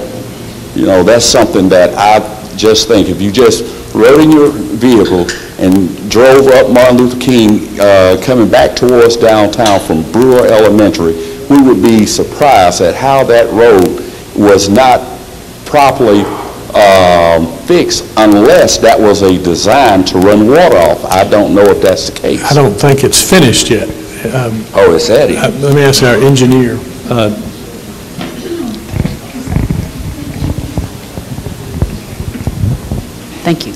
you know, that's something that I just think, if you just rode in your vehicle and drove up Martin Luther King coming back towards downtown from Brewer Elementary, we would be surprised at how that road was not properly fixed unless that was a design to run water off. I don't know if that's the case. I don't think it's finished yet. Oh, it's at it. Let me ask our engineer. Thank you.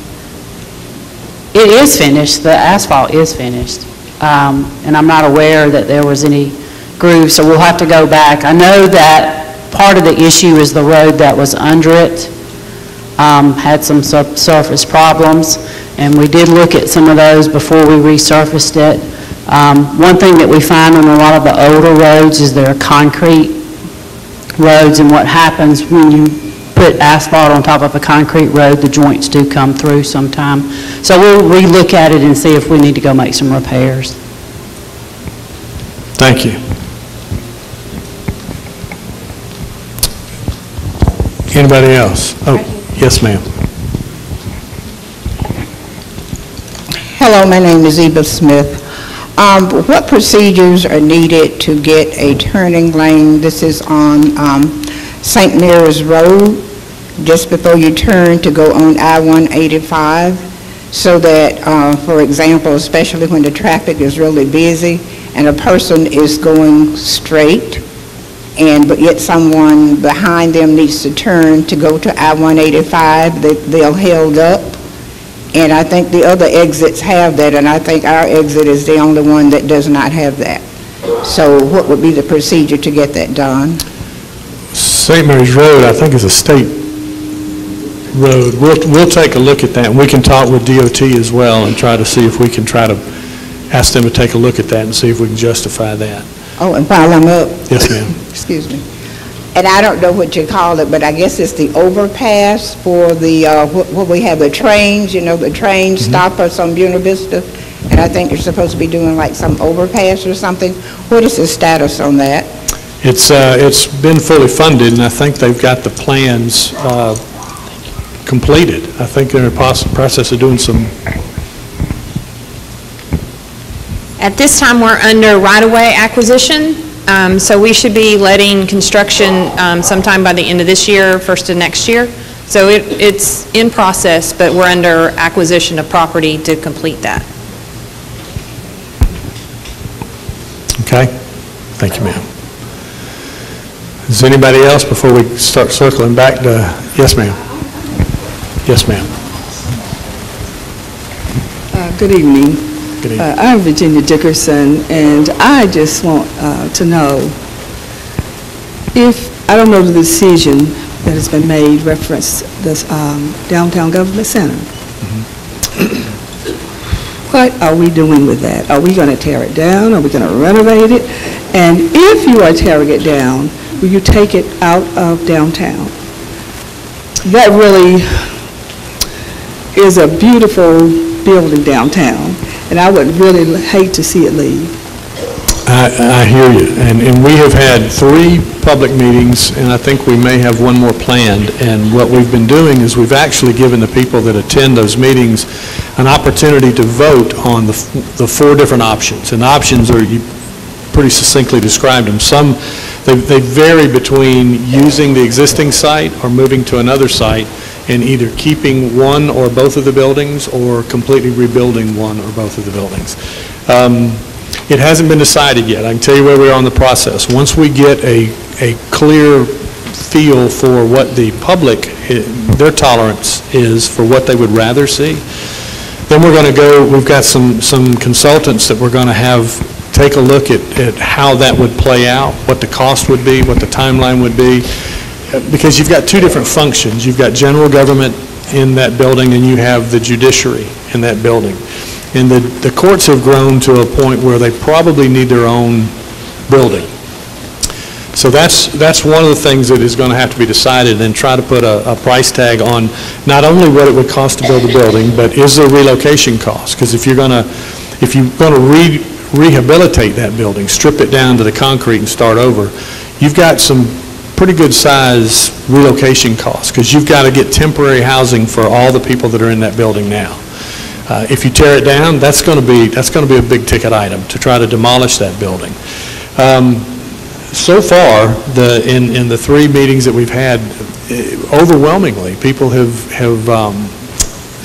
It is finished. The asphalt is finished. And I'm not aware that there was any grooves, so we'll have to go back. I know that part of the issue is the road that was under it had some subsurface problems, and we did look at some of those before we resurfaced it. One thing that we find on a lot of the older roads is there are concrete roads, and what happens when you put asphalt on top of a concrete road, the joints do come through sometime. So we'll re-look at it and see if we need to go make some repairs. Thank you. Anybody else? Oh, yes, ma'am. Hello, my name is Eva Smith. What procedures are needed to get a turning lane? This is on St. Mary's Road, just before you turn to go on I-185, so that, for example, especially when the traffic is really busy and a person is going straight, but yet someone behind them needs to turn to go to I-185, they're held up. And I think the other exits have that, and I think our exit is the only one that does not have that. So what would be the procedure to get that done? St. Mary's Road, I think, is a state road. We'll take a look at that, and we can talk with DOT as well and try to see if we can try to ask them to take a look at that and see if we can justify that. Oh, and while I'm up. Yes, ma'am. Excuse me. And I don't know what you call it, but I guess it's the overpass for the, what we have, the trains, you know, the train stoppers on Buena Vista. And I think you're supposed to be doing like some overpass or something. What is the status on that? It's been fully funded, and I think they've got the plans completed. I think they're in the process of doing some. At this time, we're under right-of-way acquisition, so we should be letting construction sometime by the end of this year, first of next year. So it's in process, but we're under acquisition of property to complete that. Okay. Thank you, ma'am. Is there anybody else before we start circling back to, yes, ma'am. Yes, ma'am. Good evening. Good evening. I'm Virginia Dickerson, and I just want to know if, I don't know the decision that has been made reference this downtown government center. What are we doing with that? Are we going to tear it down? Are we going to renovate it? And if you are tearing it down, will you take it out of downtown? That really is a beautiful building downtown, and I would really hate to see it leave. I hear you, and we have had 3 public meetings, and I think we may have one more planned, and what we've been doing is we've actually given the people that attend those meetings an opportunity to vote on the 4 different options, and the options are, you pretty succinctly described them. Some, they vary between using the existing site or moving to another site and either keeping one or both of the buildings or completely rebuilding one or both of the buildings. It hasn't been decided yet. I can tell you where we are in the process. Once we get a clear feel for what the public, their tolerance is for what they would rather see, then we're going to go, we've got some consultants that we're going to have take a look at how that would play out, what the cost would be, what the timeline would be, because you've got two different functions. You've got general government in that building and you have the judiciary in that building. And the courts have grown to a point where they probably need their own building. So that's one of the things that is going to have to be decided, and try to put a price tag on not only what it would cost to build a building, but is there relocation cost? Because if you're going to rehabilitate that building, strip it down to the concrete and start over, you've got some pretty good size relocation costs, because you've got to get temporary housing for all the people that are in that building now. If you tear it down, that's going to be a big ticket item to try to demolish that building. So far, in the 3 meetings that we've had, overwhelmingly, people have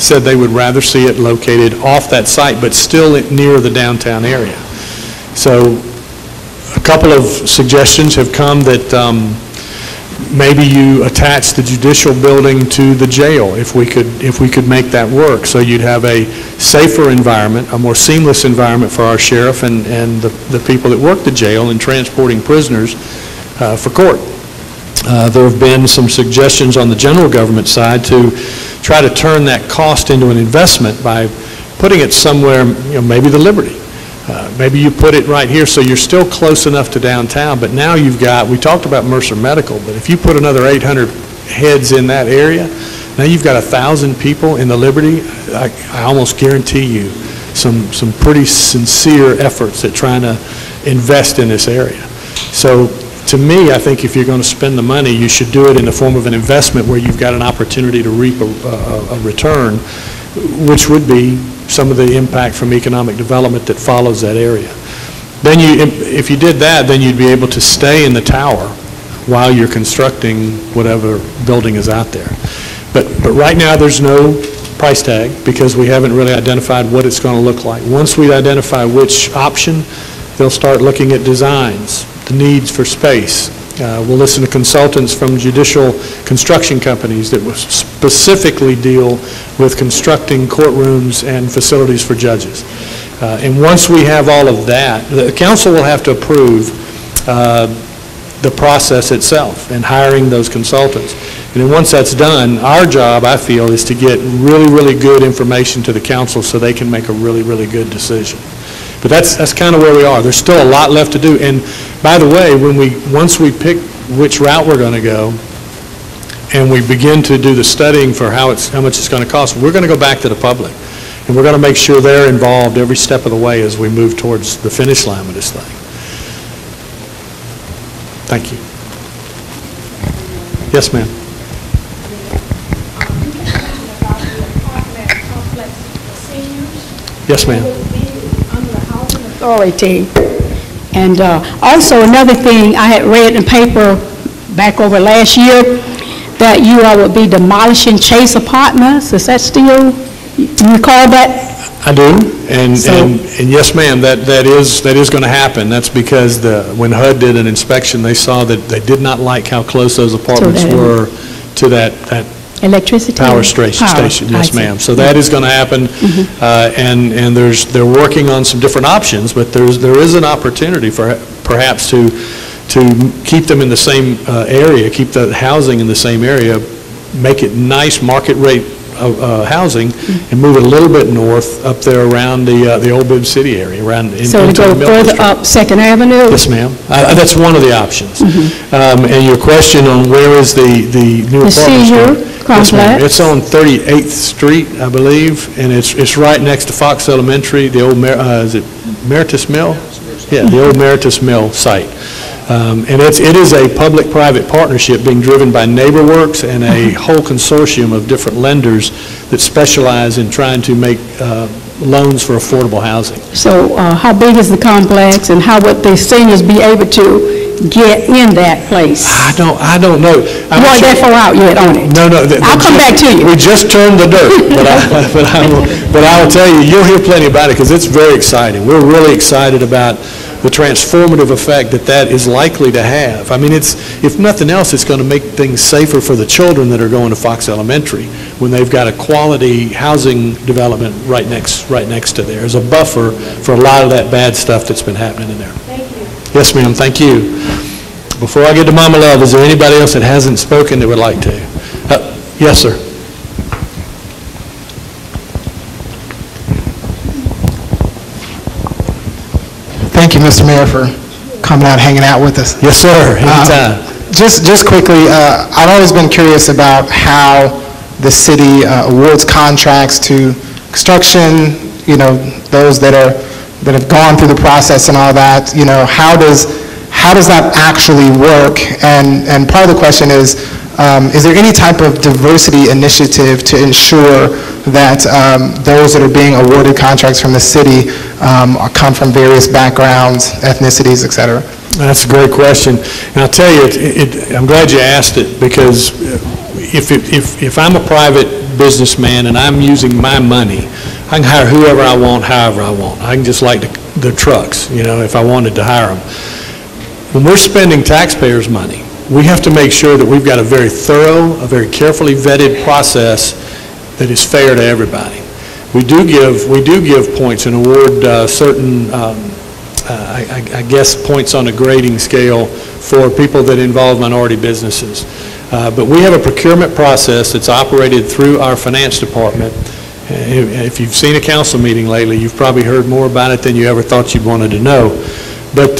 said they would rather see it located off that site, but still near the downtown area. So a couple of suggestions have come that maybe you attach the judicial building to the jail, if we could make that work. So you'd have a safer environment, a more seamless environment for our sheriff and the people that work the jail in transporting prisoners for court. There have been some suggestions on the general government side to try to turn that cost into an investment by putting it somewhere, maybe the Liberty. Maybe you put it right here so you're still close enough to downtown, but now you've got, we talked about Mercer Medical, but if you put another 800 heads in that area, now you've got 1,000 people in the Liberty. I almost guarantee you some pretty sincere efforts at trying to invest in this area. So to me, I think if you're going to spend the money, you should do it in the form of an investment where you've got an opportunity to reap a return, which would be some of the impact from economic development that follows that area. Then if you did that, then you'd be able to stay in the tower while you're constructing whatever building is out there. But right now there's no price tag because we haven't really identified what it's going to look like. Once we identify which option, they'll start looking at designs, the needs for space. We'll listen to consultants from judicial construction companies that will specifically deal with constructing courtrooms and facilities for judges. And once we have all of that, the council will have to approve the process itself and hiring those consultants. And then once that's done, our job, I feel, is to get really, really good information to the council so they can make a really, really good decision. But that's kind of where we are. There's still a lot left to do. And by the way, once we pick which route we're going to go and we begin to do the studying for how much it's going to cost, we're going to go back to the public. And we're going to make sure they're involved every step of the way as we move towards the finish line of this thing. Thank you. Yes, ma'am. Yes, ma'am. Authority. And also another thing, I had read in the paper back over last year that you all would be demolishing Chase Apartments. Is that still, you recall that? I do, and yes, ma'am, that is going to happen. That's because when HUD did an inspection, they saw that they did not like how close those apartments were to that electricity power station. Yes, ma'am. So that is going to happen, and they're working on some different options, but there is an opportunity for perhaps to keep them in the same area, keep the housing in the same area, make it nice market rate housing, and move it a little bit north up there around the old Bibb City area, so to go further up 2nd Avenue? Yes, ma'am. That's one of the options. And your question on where is the new apartment complex? Yes, it's on 38th Street, I believe, and it's right next to Fox Elementary, the old is it Meritus Mill? Yeah, the old Meritus Mill site. And it is a public-private partnership being driven by NeighborWorks and a whole consortium of different lenders that specialize in trying to make loans for affordable housing. So how big is the complex, and how would the seniors be able to get in that place? I don't know. You aren't that far out yet on it? No. I'll come back to you. We just turned the dirt, but I will tell you, you'll hear plenty about it because it's very exciting. We're really excited about the transformative effect that is likely to have. I mean, if nothing else, it's going to make things safer for the children that are going to Fox Elementary when they've got a quality housing development right next to there. There's a buffer for a lot of that bad stuff that's been happening in there. Thank you. Yes, ma'am. Thank you. Before I get to Mama Love, is there anybody else that hasn't spoken that would like to? Yes, sir. Thank you, Mr. Mayor, for coming out and hanging out with us. Yes, sir. Anytime. Just quickly, I've always been curious about how the city awards contracts to construction, those that have gone through the process and all that. How does that actually work? And part of the question is there any type of diversity initiative to ensure that those that are being awarded contracts from the city come from various backgrounds, ethnicities, et cetera? That's a great question. And I'll tell you, I'm glad you asked it, because if I'm a private businessman and I'm using my money, I can hire whoever I want, however I want. I can just like the trucks, if I wanted to hire them. When we're spending taxpayers' money, we have to make sure that we've got a very thorough, a very carefully vetted process that is fair to everybody. We do give points and award certain, I guess, points on a grading scale for people that involve minority businesses. But we have a procurement process that's operated through our finance department. If you've seen a council meeting lately, you've probably heard more about it than you ever thought you wanted to know. But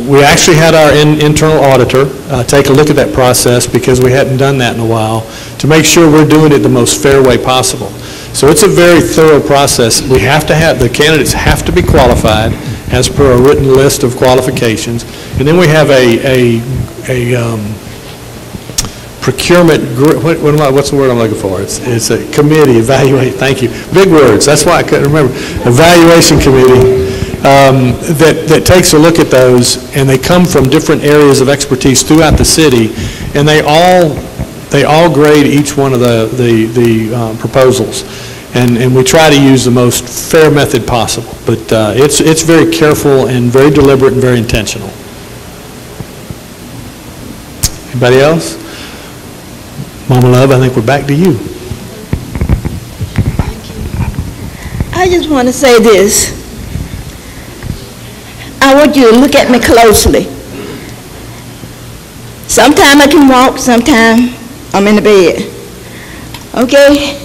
we actually had our internal auditor take a look at that process, because we hadn't done that in a while, to make sure we're doing it the most fair way possible. So it's a very thorough process. We have to have, the candidates have to be qualified as per a written list of qualifications. And then we have a procurement, what's the word I'm looking for? It's a committee, evaluate, thank you. Big words, that's why I couldn't remember. Evaluation committee that takes a look at those, and they come from different areas of expertise throughout the city, and they all grade each one of the proposals. And we try to use the most fair method possible. But it's very careful and very deliberate and very intentional. Anybody else? Mama Love, I think we're back to you. I just want to say this. I want you to look at me closely. Sometimes I can walk, sometimes I'm in the bed. Okay?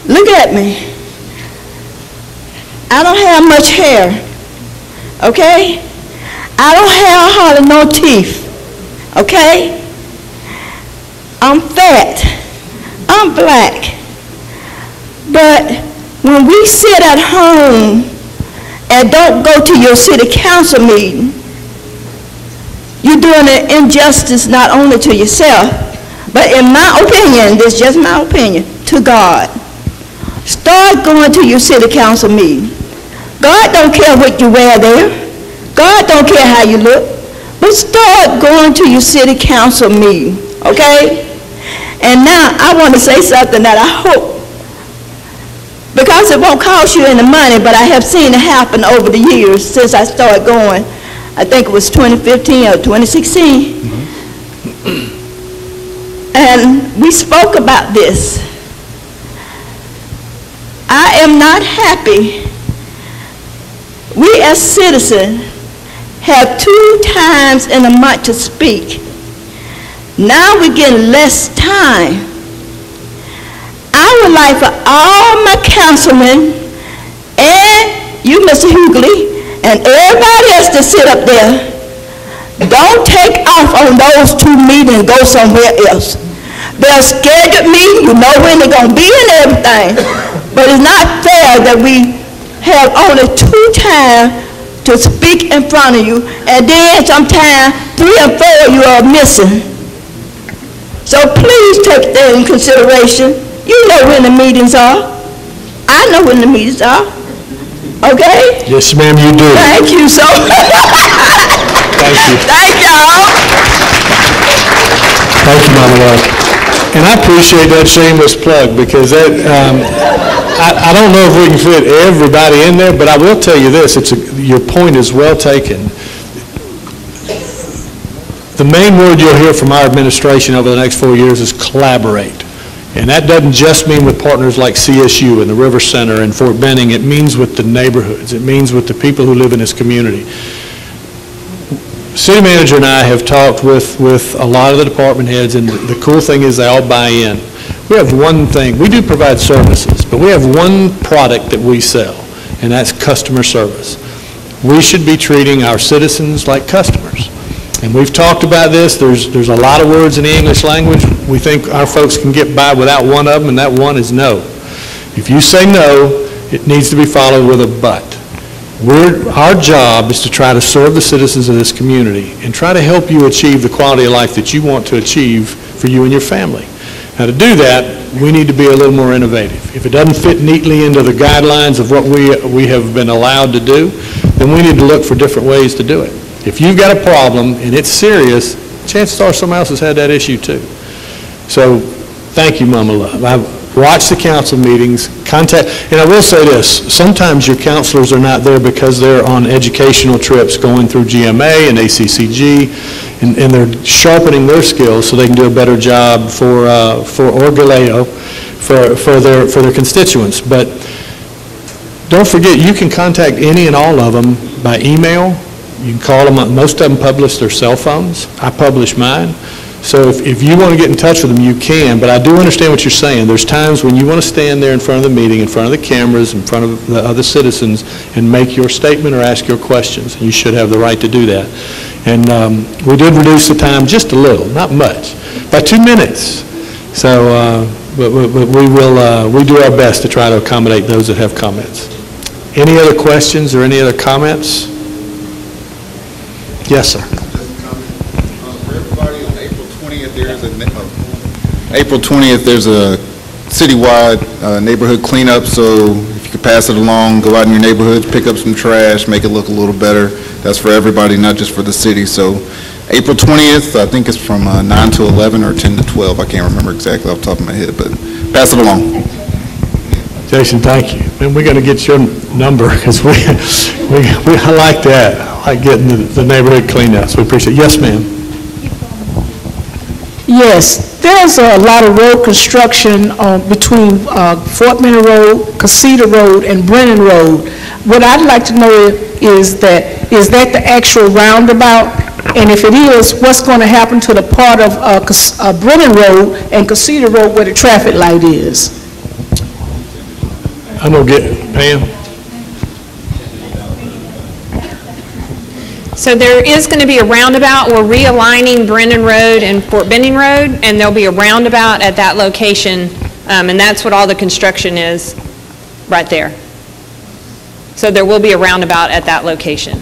Look at me. I don't have much hair. Okay? I don't have hardly no teeth. Okay? I'm fat. I'm black. But when we sit at home and don't go to your city council meeting, you're doing an injustice not only to yourself, but in my opinion, this is just my opinion, to God. Start going to your city council meeting. God don't care what you wear there. God don't care how you look. But start going to your city council meeting, okay? And now I want to say something that I hope, because it won't cost you any money, but I have seen it happen over the years since I started going. I think it was 2015 or 2016. And we spoke about this. I am not happy. We as citizens have 2 times in a month to speak. Now we're getting less time. I would like for all my councilmen and you, Mr. Hughley, and everybody else to sit up there. Don't take off on those 2 meetings and go somewhere else. They're scared of me. You know when they're going to be and everything. But it's not fair that we have only 2 times to speak in front of you, and then sometimes 3 or 4 you are missing. So please take that in consideration. You know when the meetings are. I know when the meetings are. Okay? Yes, ma'am, you do. Thank you so much. Thank you. Thank y'all. Thank you, Mama Love. And I appreciate that shameless plug because that, I don't know if we can fit everybody in there, but I will tell you this, your point is well taken. The main word you'll hear from our administration over the next 4 years is collaborate. And that doesn't just mean with partners like CSU and the River Center and Fort Benning. It means with the neighborhoods. It means with the people who live in this community. City manager and I have talked with a lot of the department heads, and the cool thing is they all buy in. We have one thing. We do provide services, but we have one product that we sell, and that's customer service. We should be treating our citizens like customers. And we've talked about this. There's a lot of words in the English language. We think our folks can get by without one of them, and that one is no. If you say no, it needs to be followed with a but. Our job is to try to serve the citizens of this community and try to help you achieve the quality of life that you want to achieve for you and your family. Now, to do that, we need to be a little more innovative. If it doesn't fit neatly into the guidelines of what we have been allowed to do, then we need to look for different ways to do it. If you've got a problem and it's serious, chances are someone else has had that issue too. So, thank you, Mama Love. I've watched the council meetings, and I will say this, sometimes your counselors are not there because they're on educational trips going through GMA and ACCG, and they're sharpening their skills so they can do a better job for Orgaleo, for their constituents. But don't forget, you can contact any and all of them by email. You can call them. Most of them publish their cell phones. I publish mine. So if you want to get in touch with them, you can. But I do understand what you're saying. There's times when you want to stand there in front of the meeting, in front of the cameras, in front of the other citizens, and make your statement or ask your questions. You should have the right to do that. And we did reduce the time just a little, not much, by 2 minutes. So, but we do our best to try to accommodate those that have comments. Any other questions or any other comments? Yes, sir. For everybody, on April 20th, there's a citywide neighborhood cleanup, so if you could pass it along, go out in your neighborhoods, pick up some trash, make it look a little better. That's for everybody, not just for the city. So April 20th, I think it's from 9 to 11 or 10 to 12. I can't remember exactly off the top of my head, but pass it along. Jason, thank you. And we're going to get your number because I like that. I like getting the neighborhood cleanups. We appreciate it. Yes, ma'am. Yes, there's a lot of road construction between Fort Benning Road, Casita Road, and Brennan Road. What I'd like to know is that the actual roundabout? And if it is, what's going to happen to the part of Brennan Road and Casita Road where the traffic light is? I'm going to get Pam. So there is going to be a roundabout. We're realigning Brennan Road and Fort Benning Road, and there'll be a roundabout at that location, and that's what all the construction is right there. So there will be a roundabout at that location.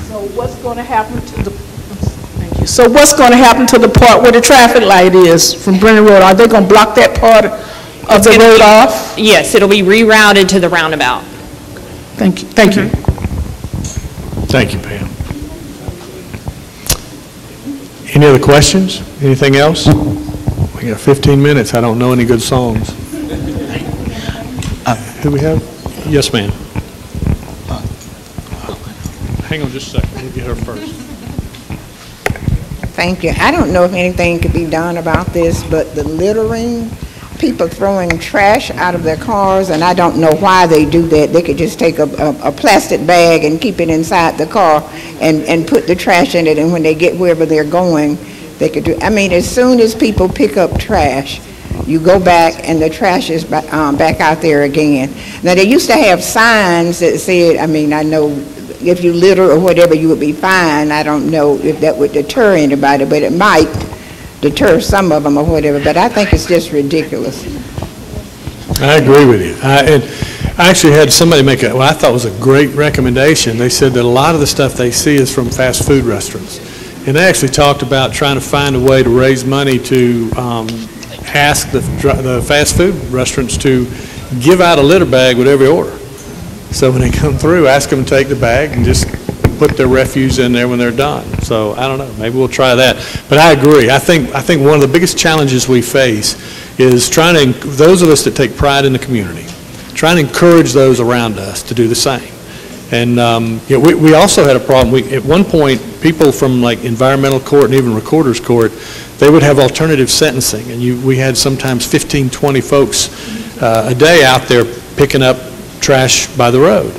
So what's going to happen to the? Thank you. So what's going to happen to the part where the traffic light is from Brennan Road? Are they going to block that part of the road off? Yes, it'll be rerouted to the roundabout. Thank you. Thank you. Thank you, Pam. Any other questions? Anything else? We got 15 minutes. I don't know any good songs. Who we have? Yes, ma'am. Hang on just a second. We'll get her first. Thank you. I don't know if anything could be done about this, but the littering, people throwing trash out of their cars, and I don't know why they do that. They could just take a plastic bag and keep it inside the car and put the trash in it, and when they get wherever they're going, they could do. I mean, as soon as people pick up trash, you go back and the trash is back out there again. Now, they used to have signs that said, I mean, I know if you litter or whatever, you would be fined. I don't know if that would deter anybody, but it might deter some of them or whatever, but I think it's just ridiculous. I agree with you. And I actually had somebody make what I thought was a great recommendation. They said that a lot of the stuff they see is from fast food restaurants. And they actually talked about trying to find a way to raise money to ask the fast food restaurants to give out a litter bag with every order. So when they come through, ask them to take the bag and just put their refuse in there when they're done. So I don't know, maybe we'll try that. But I agree. I think one of the biggest challenges we face is trying to, those of us that take pride in the community, trying to encourage those around us to do the same. And you know, we also had a problem. At one point, people from like environmental court and even recorder's court, they would have alternative sentencing. And we had sometimes 15, 20 folks a day out there picking up trash by the road.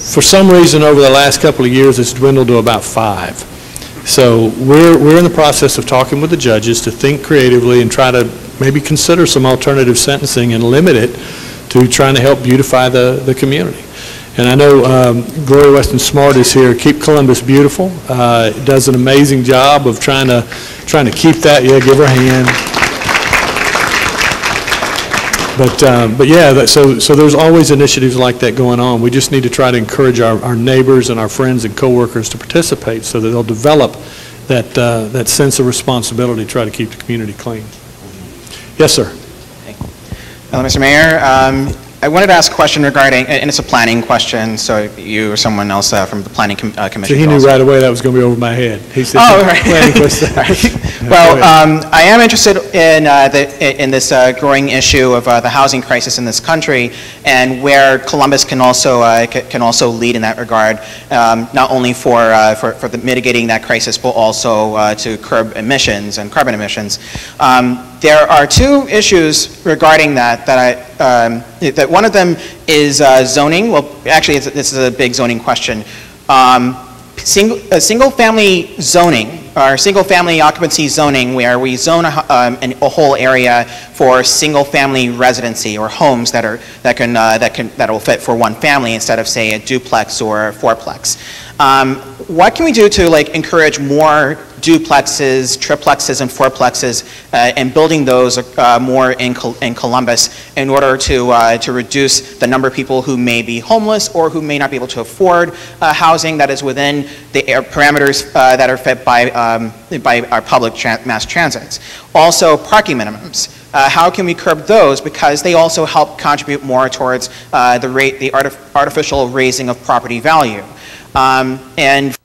For some reason, over the last couple of years, it's dwindled to about 5. So we're in the process of talking with the judges to think creatively and try to maybe consider some alternative sentencing and limit it to trying to help beautify the community. And I know Gloria Weston Smart is here. Keep Columbus Beautiful. Does an amazing job of trying to keep that. Yeah, give her a hand. But yeah, so there's always initiatives like that going on. We just need to try to encourage our neighbors and our friends and coworkers to participate so that they'll develop that sense of responsibility to try to keep the community clean. Yes, sir. Hello, Mr. Mayor. I wanted to ask a question regarding, and it's a planning question, so you or someone else from the planning commission. So he knew right away that was going to be over my head. He said, "Oh, right." Well, I am interested in this growing issue of the housing crisis in this country, and where Columbus can also lead in that regard, not only for mitigating that crisis, but also to curb emissions and carbon emissions. There are 2 issues regarding that that one of them is zoning. Well, actually, this is a big zoning question. Single-family zoning, or single-family occupancy zoning, where we zone a whole area for single-family residency or homes that will fit for one family instead of, say, a duplex or a fourplex. What can we do to encourage more duplexes, triplexes, and fourplexes, and building those more in Columbus in order to reduce the number of people who may be homeless or who may not be able to afford housing that is within the parameters that are fit by our public mass transits. Also, parking minimums. How can we curb those, because they also help contribute more towards the artificial raising of property value. And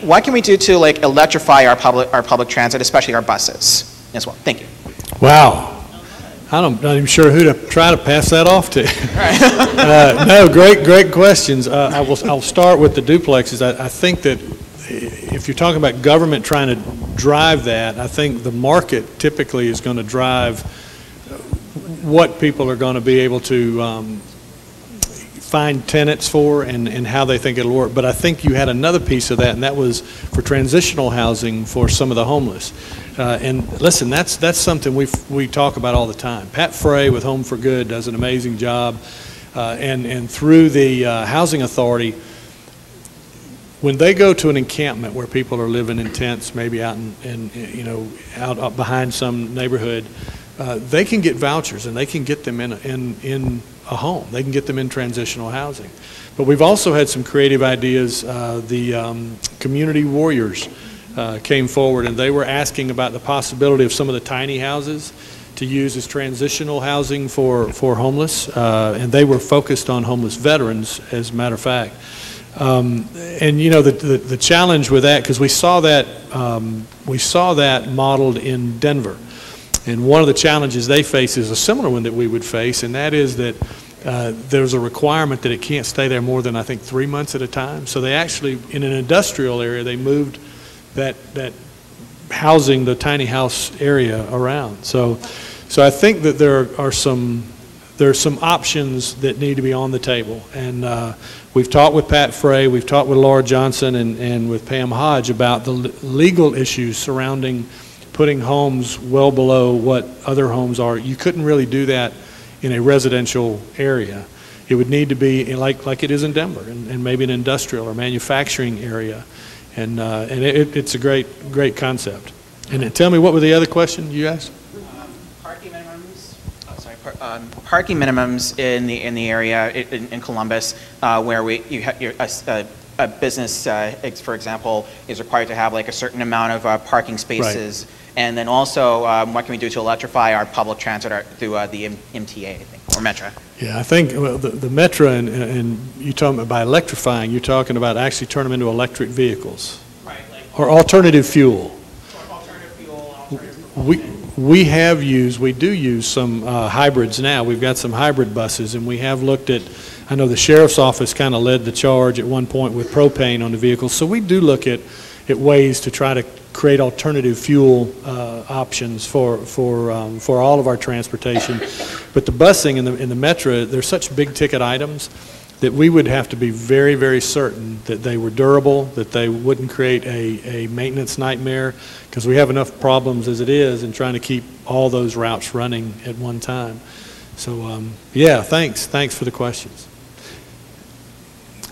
what can we do to electrify our public transit, especially our buses as well? Thank you. Wow. I'm not even sure who to try to pass that off to. No, great questions. I'll start with the duplexes. I think that if you're talking about government trying to drive that, I think the market typically is going to drive what people are going to be able to find tenants for and how they think it'll work. But I think you had another piece of that, and that was for transitional housing for some of the homeless. And listen, that's something we talk about all the time. Pat Frey with Home for Good does an amazing job, and through the Housing Authority, when they go to an encampment where people are living in tents, maybe out out behind some neighborhood, they can get vouchers and they can get them in a home. They can get them in transitional housing. But we've also had some creative ideas. The Community Warriors came forward, and they were asking about the possibility of some of the tiny houses to use as transitional housing for homeless, and they were focused on homeless veterans, as a matter of fact. And you know, the challenge with that, because we saw that modeled in Denver. And one of the challenges they face is a similar one that we would face, and that is that there's a requirement that it can't stay there more than, I think, 3 months at a time. So they actually, in an industrial area, they moved that housing, the tiny house area, around. So I think that there are some options that need to be on the table. And we've talked with Pat Frey, we've talked with Laura Johnson and with Pam Hodge about the legal issues surrounding putting homes well below what other homes are. You couldn't really do that in a residential area. It would need to be like it is in Denver, and maybe an industrial or manufacturing area. And it's a great concept. And tell me, what were the other question you asked? Parking minimums. Parking minimums in the area in Columbus, where a business, for example, is required to have like a certain amount of parking spaces. Right. And then also, what can we do to electrify our public transit through the MTA, I think? or Metra? Yeah, I think well, the Metra, and you're talking about by electrifying, you're talking about actually turn them into electric vehicles. Right. Or alternative fuel. We do use some hybrids now. We've got some hybrid buses, and we have looked at, I know the Sheriff's Office kind of led the charge at one point with propane on the vehicles, so we do look at ways to try to create alternative fuel options for all of our transportation. But the busing and the Metra, they're such big ticket items that we would have to be very, very certain that they were durable, that they wouldn't create a maintenance nightmare, because we have enough problems as it is in trying to keep all those routes running at one time. So, yeah, thanks for the questions.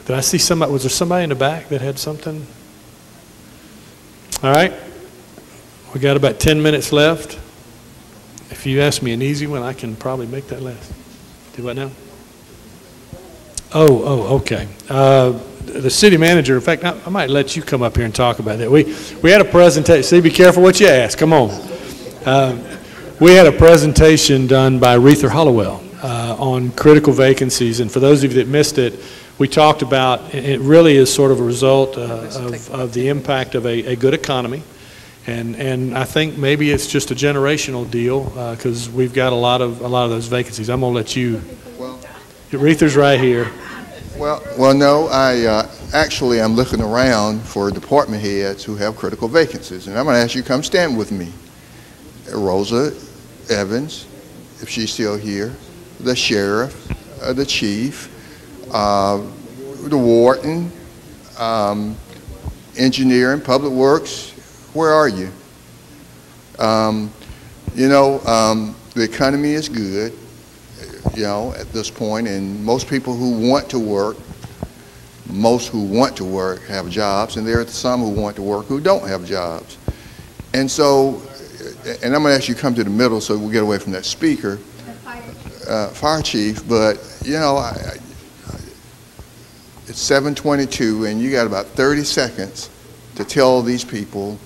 Did I see somebody, was there somebody in the back that had something? All right, we got about 10 minutes left. If you ask me an easy one, I can probably make that last. Do what now? Oh, okay. The city manager, in fact, I might let you come up here and talk about that. We had a presentation. See, be careful what you ask. Come on. We had a presentation done by Reether Hollowell on critical vacancies, and for those of you that missed it, we talked about, it really is sort of a result of the impact of a good economy, and I think maybe it's just a generational deal because we've got a lot of those vacancies. I'm going to let you. Well, Reether's right here. Well, no, I'm looking around for department heads who have critical vacancies, and I'm going to ask you to come stand with me. Rosa Evans, if she's still here, the sheriff, the chief, the warden, engineering, public works. Where are you? The economy is good, at this point, and most people who want to work, have jobs, and there are some who want to work who don't have jobs. And so, and I'm going to ask you to come to the middle so we'll get away from that speaker, fire chief, but, it's 7:22, and you got about 30 seconds to tell these people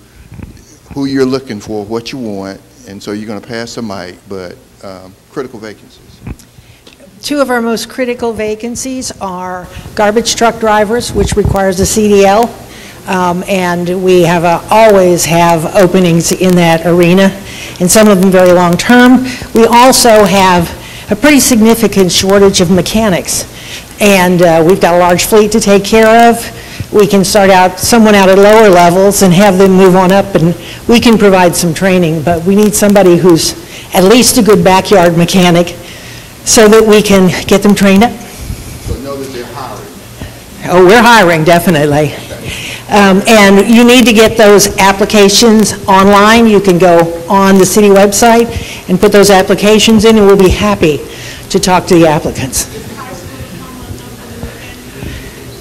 who you're looking for, what you want, and so you're going to pass the mic, but critical vacancies. Two of our most critical vacancies are garbage truck drivers, which requires a CDL, and we always have openings in that arena, and some of them very long term. We also have a pretty significant shortage of mechanics, and we've got a large fleet to take care of. We can start someone out at lower levels and have them move on up, and we can provide some training, but we need somebody who's at least a good backyard mechanic so that we can get them trained up. So know that they're hiring. Oh, we're hiring, definitely. And you need to get those applications online. You can go on the city website and put those applications in, and we'll be happy to talk to the applicants.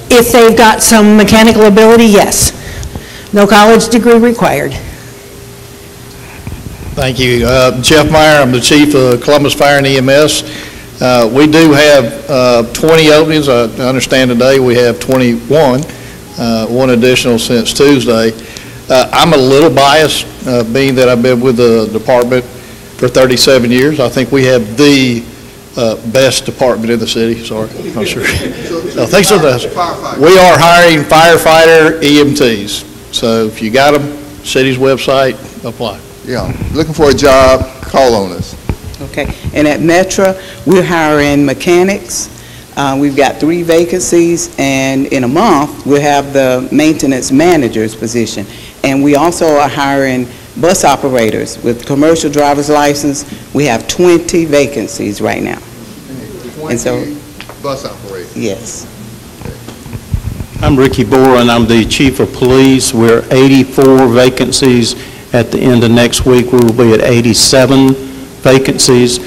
If they've got some mechanical ability, yes. No college degree required. Thank you. Jeff Meyer, I'm the chief of Columbus Fire and EMS. We do have 20 openings. I understand today we have 21, one additional since Tuesday. I'm a little biased, being that I've been with the department for 37 years. I think we have the best department in the city. Sorry, I'm sure. Thanks for that. We are hiring firefighter EMTs. So if you got them, city's website, apply. Yeah, looking for a job, call on us. Okay, and at Metra, we're hiring mechanics. We've got 3 vacancies, and in a month, we'll have the maintenance manager's position. And we also are hiring bus operators with commercial driver's license. We have 20 vacancies right now. 20 and so, bus operators? Yes. I'm Ricky Boren. I'm the chief of police. We're 84 vacancies. At the end of next week, we will be at 87 vacancies.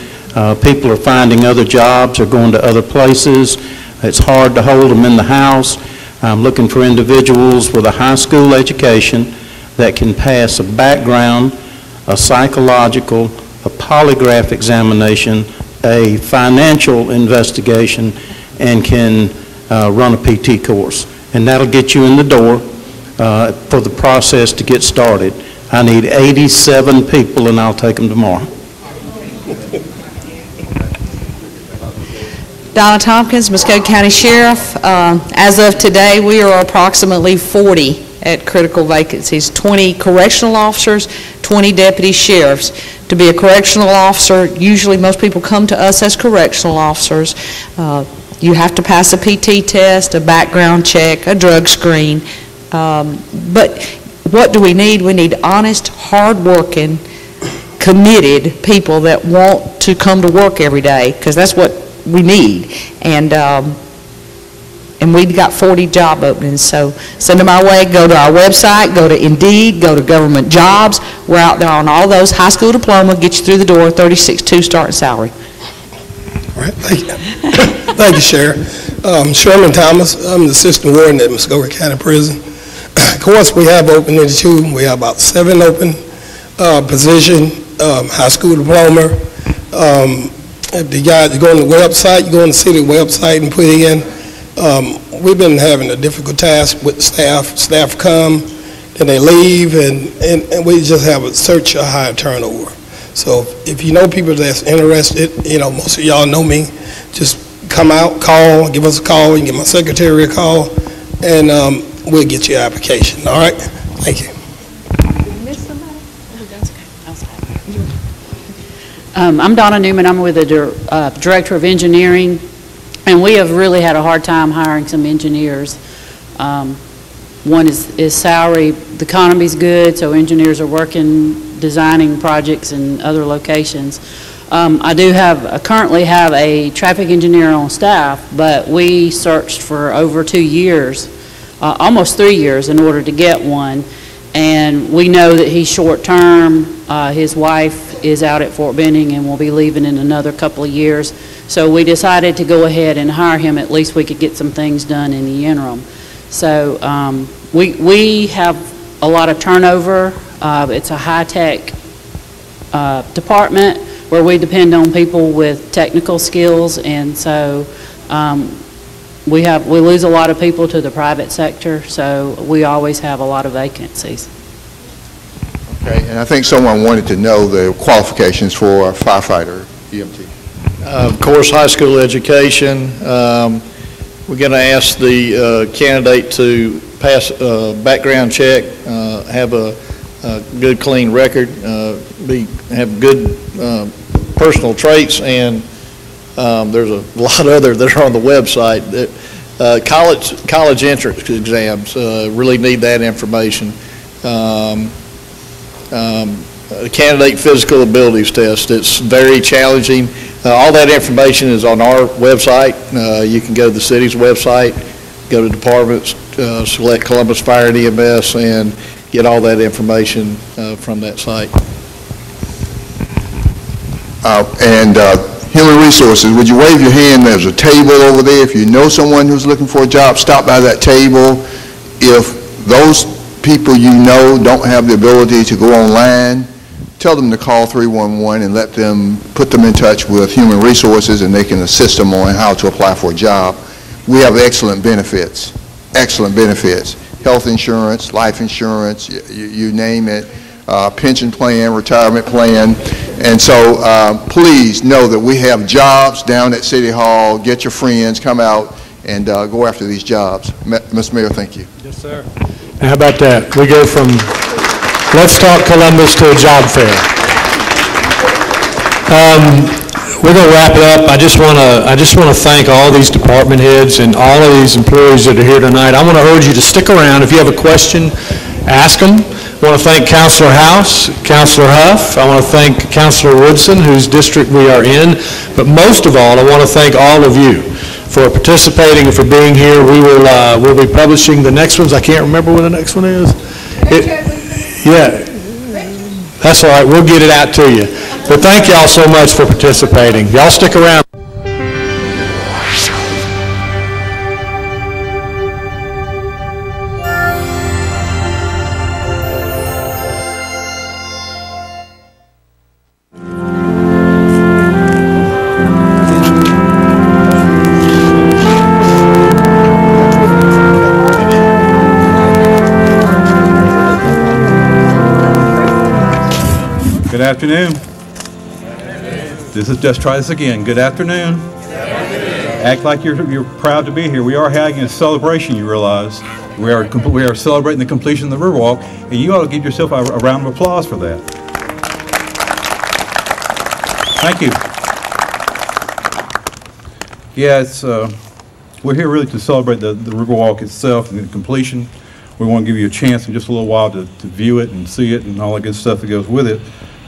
People are finding other jobs or going to other places. It's hard to hold them in the house. I'm looking for individuals with a high school education that can pass a background, a psychological, a polygraph examination, a financial investigation, and can run a PT course. And that'll get you in the door for the process to get started. I need 87 people, and I'll take them tomorrow. Donna Tompkins, Muskogee County Sheriff. As of today, we are approximately 40 at critical vacancies, 20 correctional officers, 20 deputy sheriffs. To be a correctional officer, usually most people come to us as correctional officers. You have to pass a PT test, a background check, a drug screen. But what do we need? We need honest, hard-working, committed people that want to come to work every day, because that's what we need. And we've got 40 job openings, so send them our way. Go to our website, go to Indeed, go to government jobs. We're out there on all those. High school diploma, get you through the door, $36,200 starting salary. All right, thank you. Thank you, Sheriff. Sherman Thomas, I'm the assistant warden at Muskogee County Prison. Of course, we have openings too. We have about 7 open position, high school diploma. If the guys go on the website, you go on the city website and put in. We've been having a difficult task with staff. Staff come, then they leave, and we just have such a high turnover. So if you know people that's interested, most of y'all know me, just come out, call, give us a call, you can give my secretary a call, and we'll get your application. All right? Thank you. I'm Donna Newman. I'm with the Director of Engineering, and we have really had a hard time hiring some engineers. One is salary. The economy's good, so engineers are working, designing projects in other locations. I do currently have a traffic engineer on staff, but we searched for over 2 years, almost 3 years, in order to get one. And we know that he's short-term. His wife is out at Fort Benning and will be leaving in another couple of years. So we decided to go ahead and hire him. At least we could get some things done in the interim. So we have a lot of turnover. It's a high-tech department where we depend on people with technical skills, and so we lose a lot of people to the private sector, so we always have a lot of vacancies. Okay, and I think someone wanted to know the qualifications for a firefighter EMT. Of course, high school education. We're going to ask the candidate to pass a background check, have a good, clean record, have good personal traits, and there's a lot of others that are on the website. College entrance exams, really need that information. Candidate physical abilities test, it's very challenging. All that information is on our website. You can go to the city's website, go to departments, select Columbus Fire and EMS, and get all that information from that site. Human resources, would you wave your hand? There's a table over there. If you know someone who's looking for a job, stop by that table. If those people you know don't have the ability to go online, tell them to call 311 and let them put them in touch with human resources, and they can assist them on how to apply for a job. We have excellent benefits, health insurance, life insurance, you name it, pension plan, retirement plan. And so please know that we have jobs down at City Hall. Get your friends, come out, and go after these jobs. Mr. Mayor, thank you. Yes, sir. How about that? We go from Let's Talk Columbus to a job fair. We're going to wrap it up. I just want to thank all these department heads and all of these employees that are here tonight. I want to urge you to stick around. If you have a question, ask them. I want to thank Councilor House, Councilor Huff. I want to thank Councilor Woodson, whose district we are in. But most of all, I want to thank all of you for participating and for being here. We'll be publishing the next ones. I can't remember when the next one is. Yeah, that's all right. We'll get it out to you. But thank y'all so much for participating. Y'all stick around. Good afternoon. Let's just try this again. Good afternoon. Act like you're proud to be here. We are having a celebration, you realize. We are celebrating the completion of the Riverwalk, and you ought to give yourself a round of applause for that. Thank you. Yeah, we're here really to celebrate the Riverwalk itself and the completion. We want to give you a chance in just a little while to view it and see it and all the good stuff that goes with it.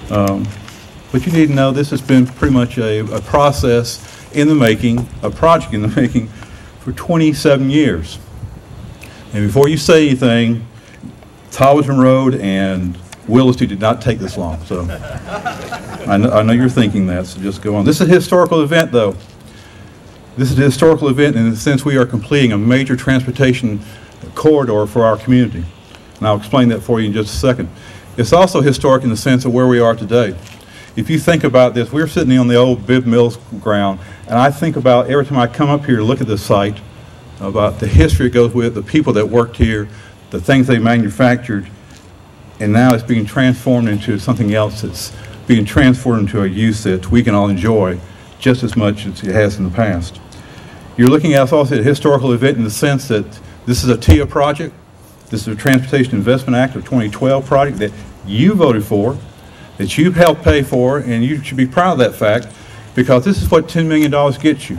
But you need to know this has been pretty much a process in the making, a project in the making for 27 years. And before you say anything, Tolverton Road and Williston did not take this long. So I know you're thinking that, so just go on. This is a historical event, though. This is a historical event in the sense we are completing a major transportation corridor for our community. And I'll explain that for you in just a second. It's also historic in the sense of where we are today. If you think about this, we're sitting on the old Bibb Mills ground, and I think about every time I come up here to look at this site, about the history it goes with, the people that worked here, the things they manufactured, and now it's being transformed into something else that's being transformed into a use that we can all enjoy just as much as it has in the past. You're looking at also a historical event in the sense that this is a TIA project. This is a Transportation Investment Act of 2012 project that you voted for, that you helped pay for, and you should be proud of that fact, because this is what $10 million gets you.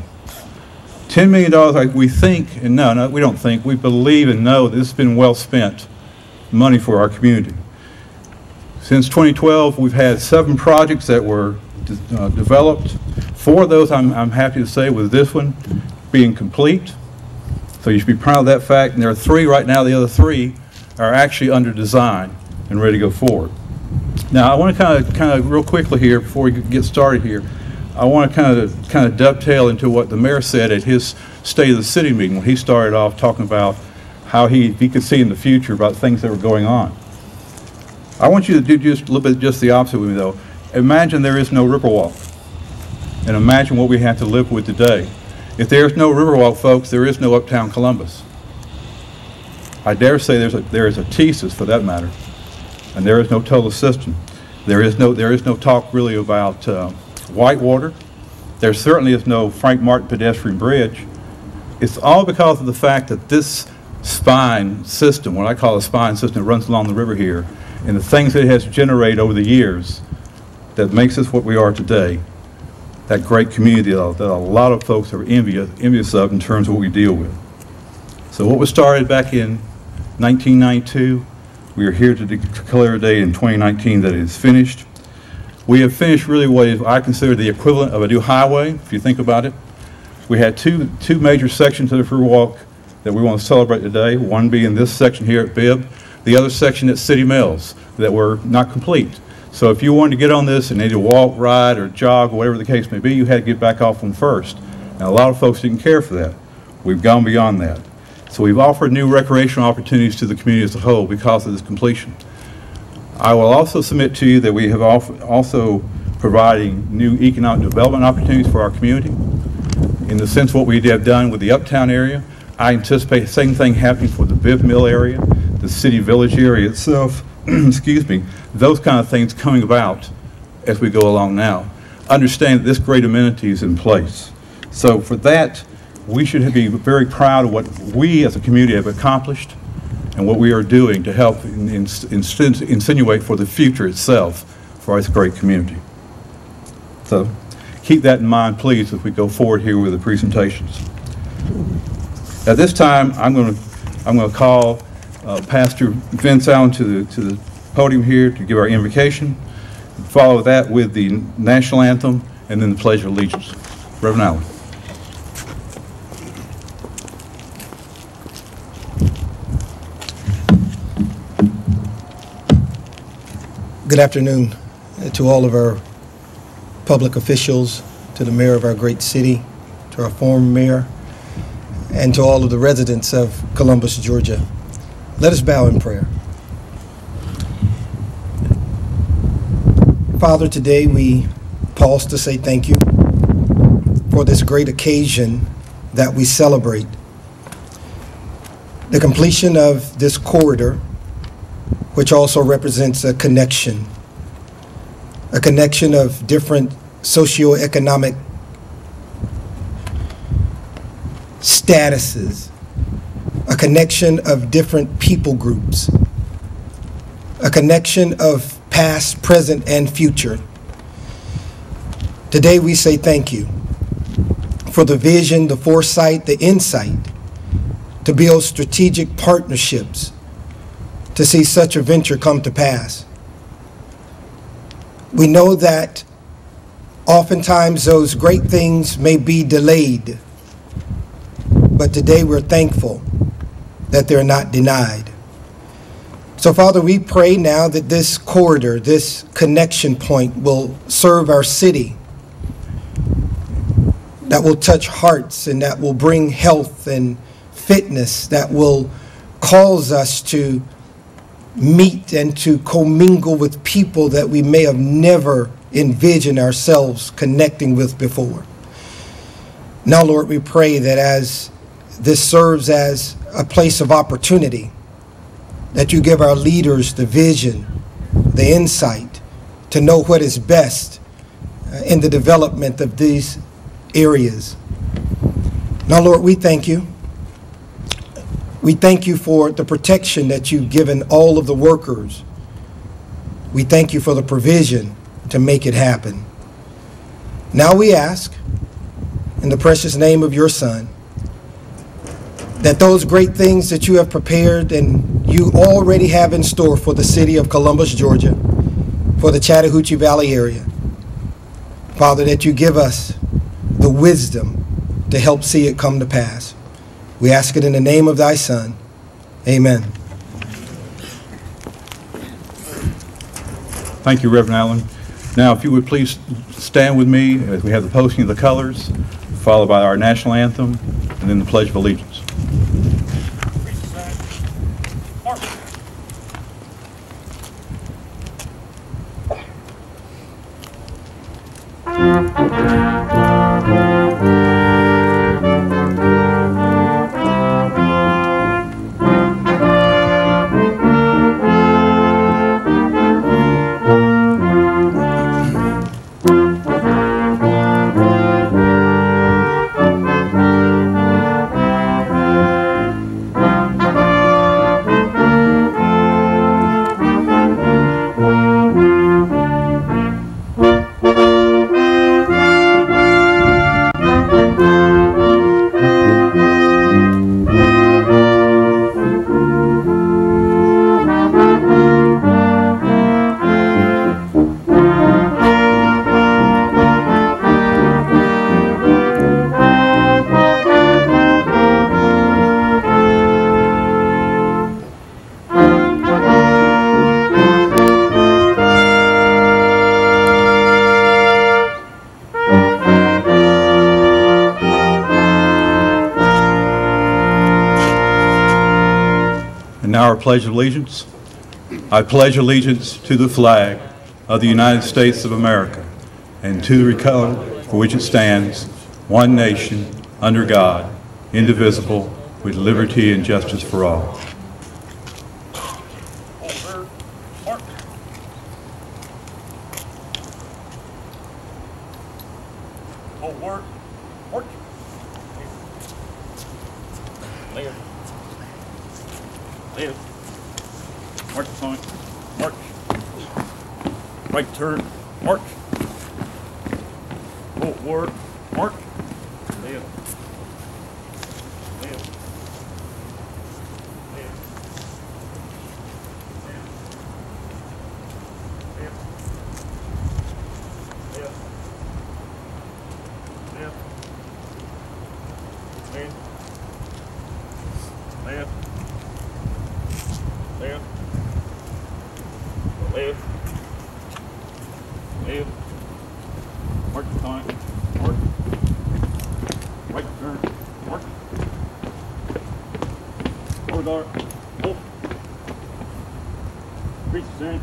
$10 million, we think, and no, we don't think, we believe and know that this has been well spent money for our community. Since 2012, we've had 7 projects that were developed. 4 of those, I'm happy to say, with this one being complete. So you should be proud of that fact. And there are 3 right now. The other 3 are actually under design and ready to go forward. Now, I want to kind of real quickly here, before we get started here, I want to kind of dovetail into what the mayor said at his State of the City meeting when he started off talking about how he could see in the future about things that were going on. I want you to do just a little bit just the opposite with me, though. Imagine there is no Riverwalk, and imagine what we have to live with today. If there's no Riverwalk, folks, there is no Uptown Columbus. I dare say there is a thesis for that matter, and there is no total system. There is no talk really about Whitewater. There certainly is no Frank Martin pedestrian bridge. It's all because of the fact that this spine system, what I call a spine system, runs along the river here, and the things that it has generated over the years that makes us what we are today, that great community that a lot of folks are envious of in terms of what we deal with. So what was started back in 1992, we are here to declare a day in 2019 that it is finished. We have finished really what I consider the equivalent of a new highway, if you think about it. We had two major sections of the Riverwalk that we want to celebrate today, one being this section here at Bibb, the other section at City Mills that were not complete. So if you wanted to get on this and either walk, ride, or jog, or whatever the case may be, you had to get back off on first. And a lot of folks didn't care for that. We've gone beyond that. So we've offered new recreational opportunities to the community as a whole because of this completion. I will also submit to you that we have also providing new economic development opportunities for our community. In the sense of what we have done with the Uptown area, I anticipate the same thing happening for the Bibb Mill area, the City Village area itself, excuse me, those kind of things coming about as we go along now. Understand that this great amenity is in place. So for that, we should be very proud of what we as a community have accomplished and what we are doing to help insinuate for the future itself for this great community. So keep that in mind, please, as we go forward here with the presentations. At this time, I'm going to call Pastor Vince Allen to the podium here to give our invocation. Follow that with the national anthem and then the Pledge of Allegiance. Reverend Allen. Good afternoon to all of our public officials, to the mayor of our great city, to our former mayor, and to all of the residents of Columbus, Georgia. Let us bow in prayer. Father, today we pause to say thank you for this great occasion that we celebrate. The completion of this corridor, which also represents a connection of different socioeconomic statuses, a connection of different people groups, a connection of past, present, and future. Today we say thank you for the vision, the foresight, the insight to build strategic partnerships to see such a venture come to pass. We know that oftentimes those great things may be delayed, but today we're thankful that they're not denied. So Father, we pray now that this corridor, this connection point will serve our city, that will touch hearts and that will bring health and fitness, that will cause us to meet and to commingle with people that we may have never envisioned ourselves connecting with before. Now, Lord, we pray that as this serves as a place of opportunity, that you give our leaders the vision, the insight to know what is best in the development of these areas. Now, Lord, we thank you. We thank you for the protection that you've given all of the workers. We thank you for the provision to make it happen. Now we ask, in the precious name of your Son, that those great things that you have prepared and you already have in store for the city of Columbus, Georgia, for the Chattahoochee Valley area, Father, that you give us the wisdom to help see it come to pass. We ask it in the name of thy Son. Amen. Thank you, Reverend Allen. Now, if you would please stand with me as we have the posting of the colors, followed by our national anthem, and then the Pledge of Allegiance. Now our Pledge of Allegiance. I pledge allegiance to the flag of the United States of America and to the republic for which it stands, one nation, under God, indivisible, with liberty and justice for all. March point, march. Right turn, march. Forward, march. Left. Left. Left. Left. Left. Left. Left. Left. Left. Left. Left. March time. March. Right turn. March. Forward guard. Hold. Reach stand.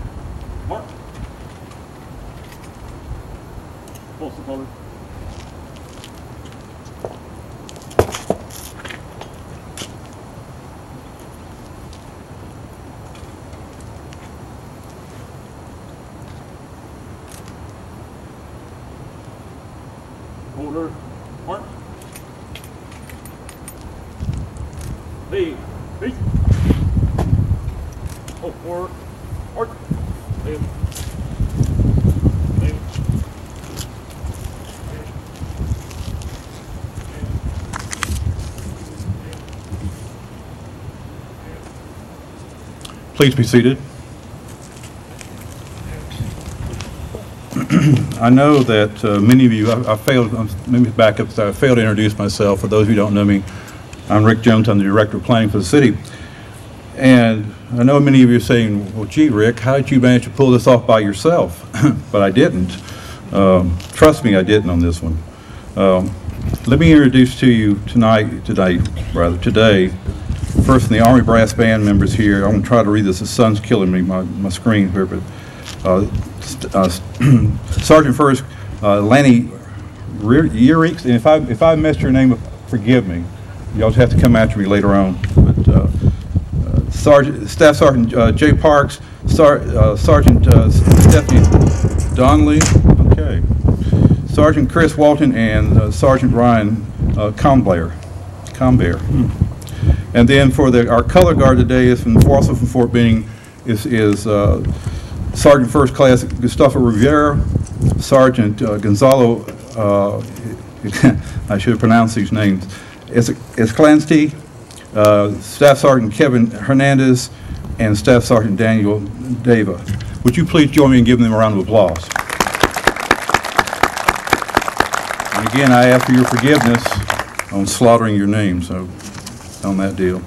March. Pulse the color. Order, march. Lead. Peace. Oh, forward. March. Lead. Lead. Please be seated. I know that many of you, I failed, let me back up, I failed to introduce myself. For those of you who don't know me, I'm Rick Jones, I'm the Director of Planning for the city. And I know many of you are saying, well, gee, Rick, how did you manage to pull this off by yourself? But I didn't. Trust me, I didn't on this one. Let me introduce to you today, first from the Army Brass Band members here. I'm going to try to read this, the sun's killing me, my screen here, but Sergeant First Lanny Yearix, and if I messed your name up, forgive me. Y'all just have to come after me later on. But Staff Sergeant Jay Parks, Sergeant Stephanie Donnelly, okay, Sergeant Chris Walton, and Sergeant Ryan Combear. And then for our color guard today is also from Fort Benning is Sergeant First Class Gustavo Rivera, Sergeant Gonzalo, I should have pronounced these names, Esclancy, Staff Sergeant Kevin Hernandez, and Staff Sergeant Daniel Deva. Would you please join me in giving them a round of applause? And again, I ask for your forgiveness on slaughtering your names on that deal.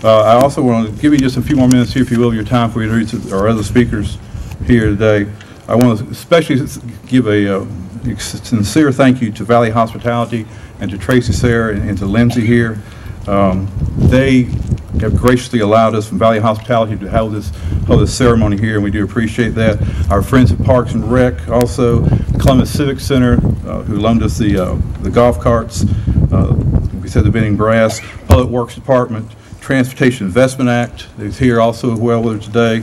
I also want to give you just a few more minutes here, if you will, of your time for you to introduce our other speakers here today. I want to especially give a sincere thank you to Valley Hospitality and to Tracy Sayre and to Lindsay here. They have graciously allowed us from Valley Hospitality to hold this ceremony here, and we do appreciate that. Our friends at Parks and Rec, also the Columbus Civic Center, who loaned us the golf carts. We said the Benning Brass, Public Works Department, Transportation Investment Act is here also as well with us today.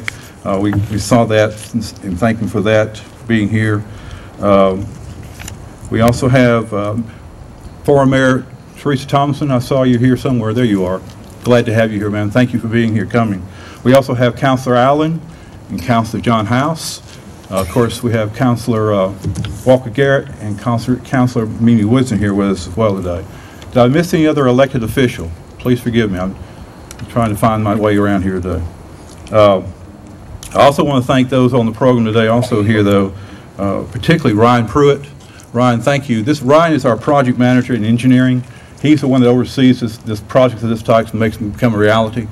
We saw that and thank them for that, being here. We also have former Mayor Teresa Thomason. I saw you here somewhere. There you are. Glad to have you here, man. Thank you for being here, coming. We also have Councilor Allen and Councilor John House. Of course, we have Councilor Walker Garrett and Councilor Mimi Woodson here with us as well today. Did I miss any other elected official? Please forgive me. I'm trying to find my way around here today. I also want to thank those on the program today also here, though, particularly Ryan Pruitt. Ryan, thank you. Ryan is our project manager in engineering. He's the one that oversees this project of this type and makes them become a reality.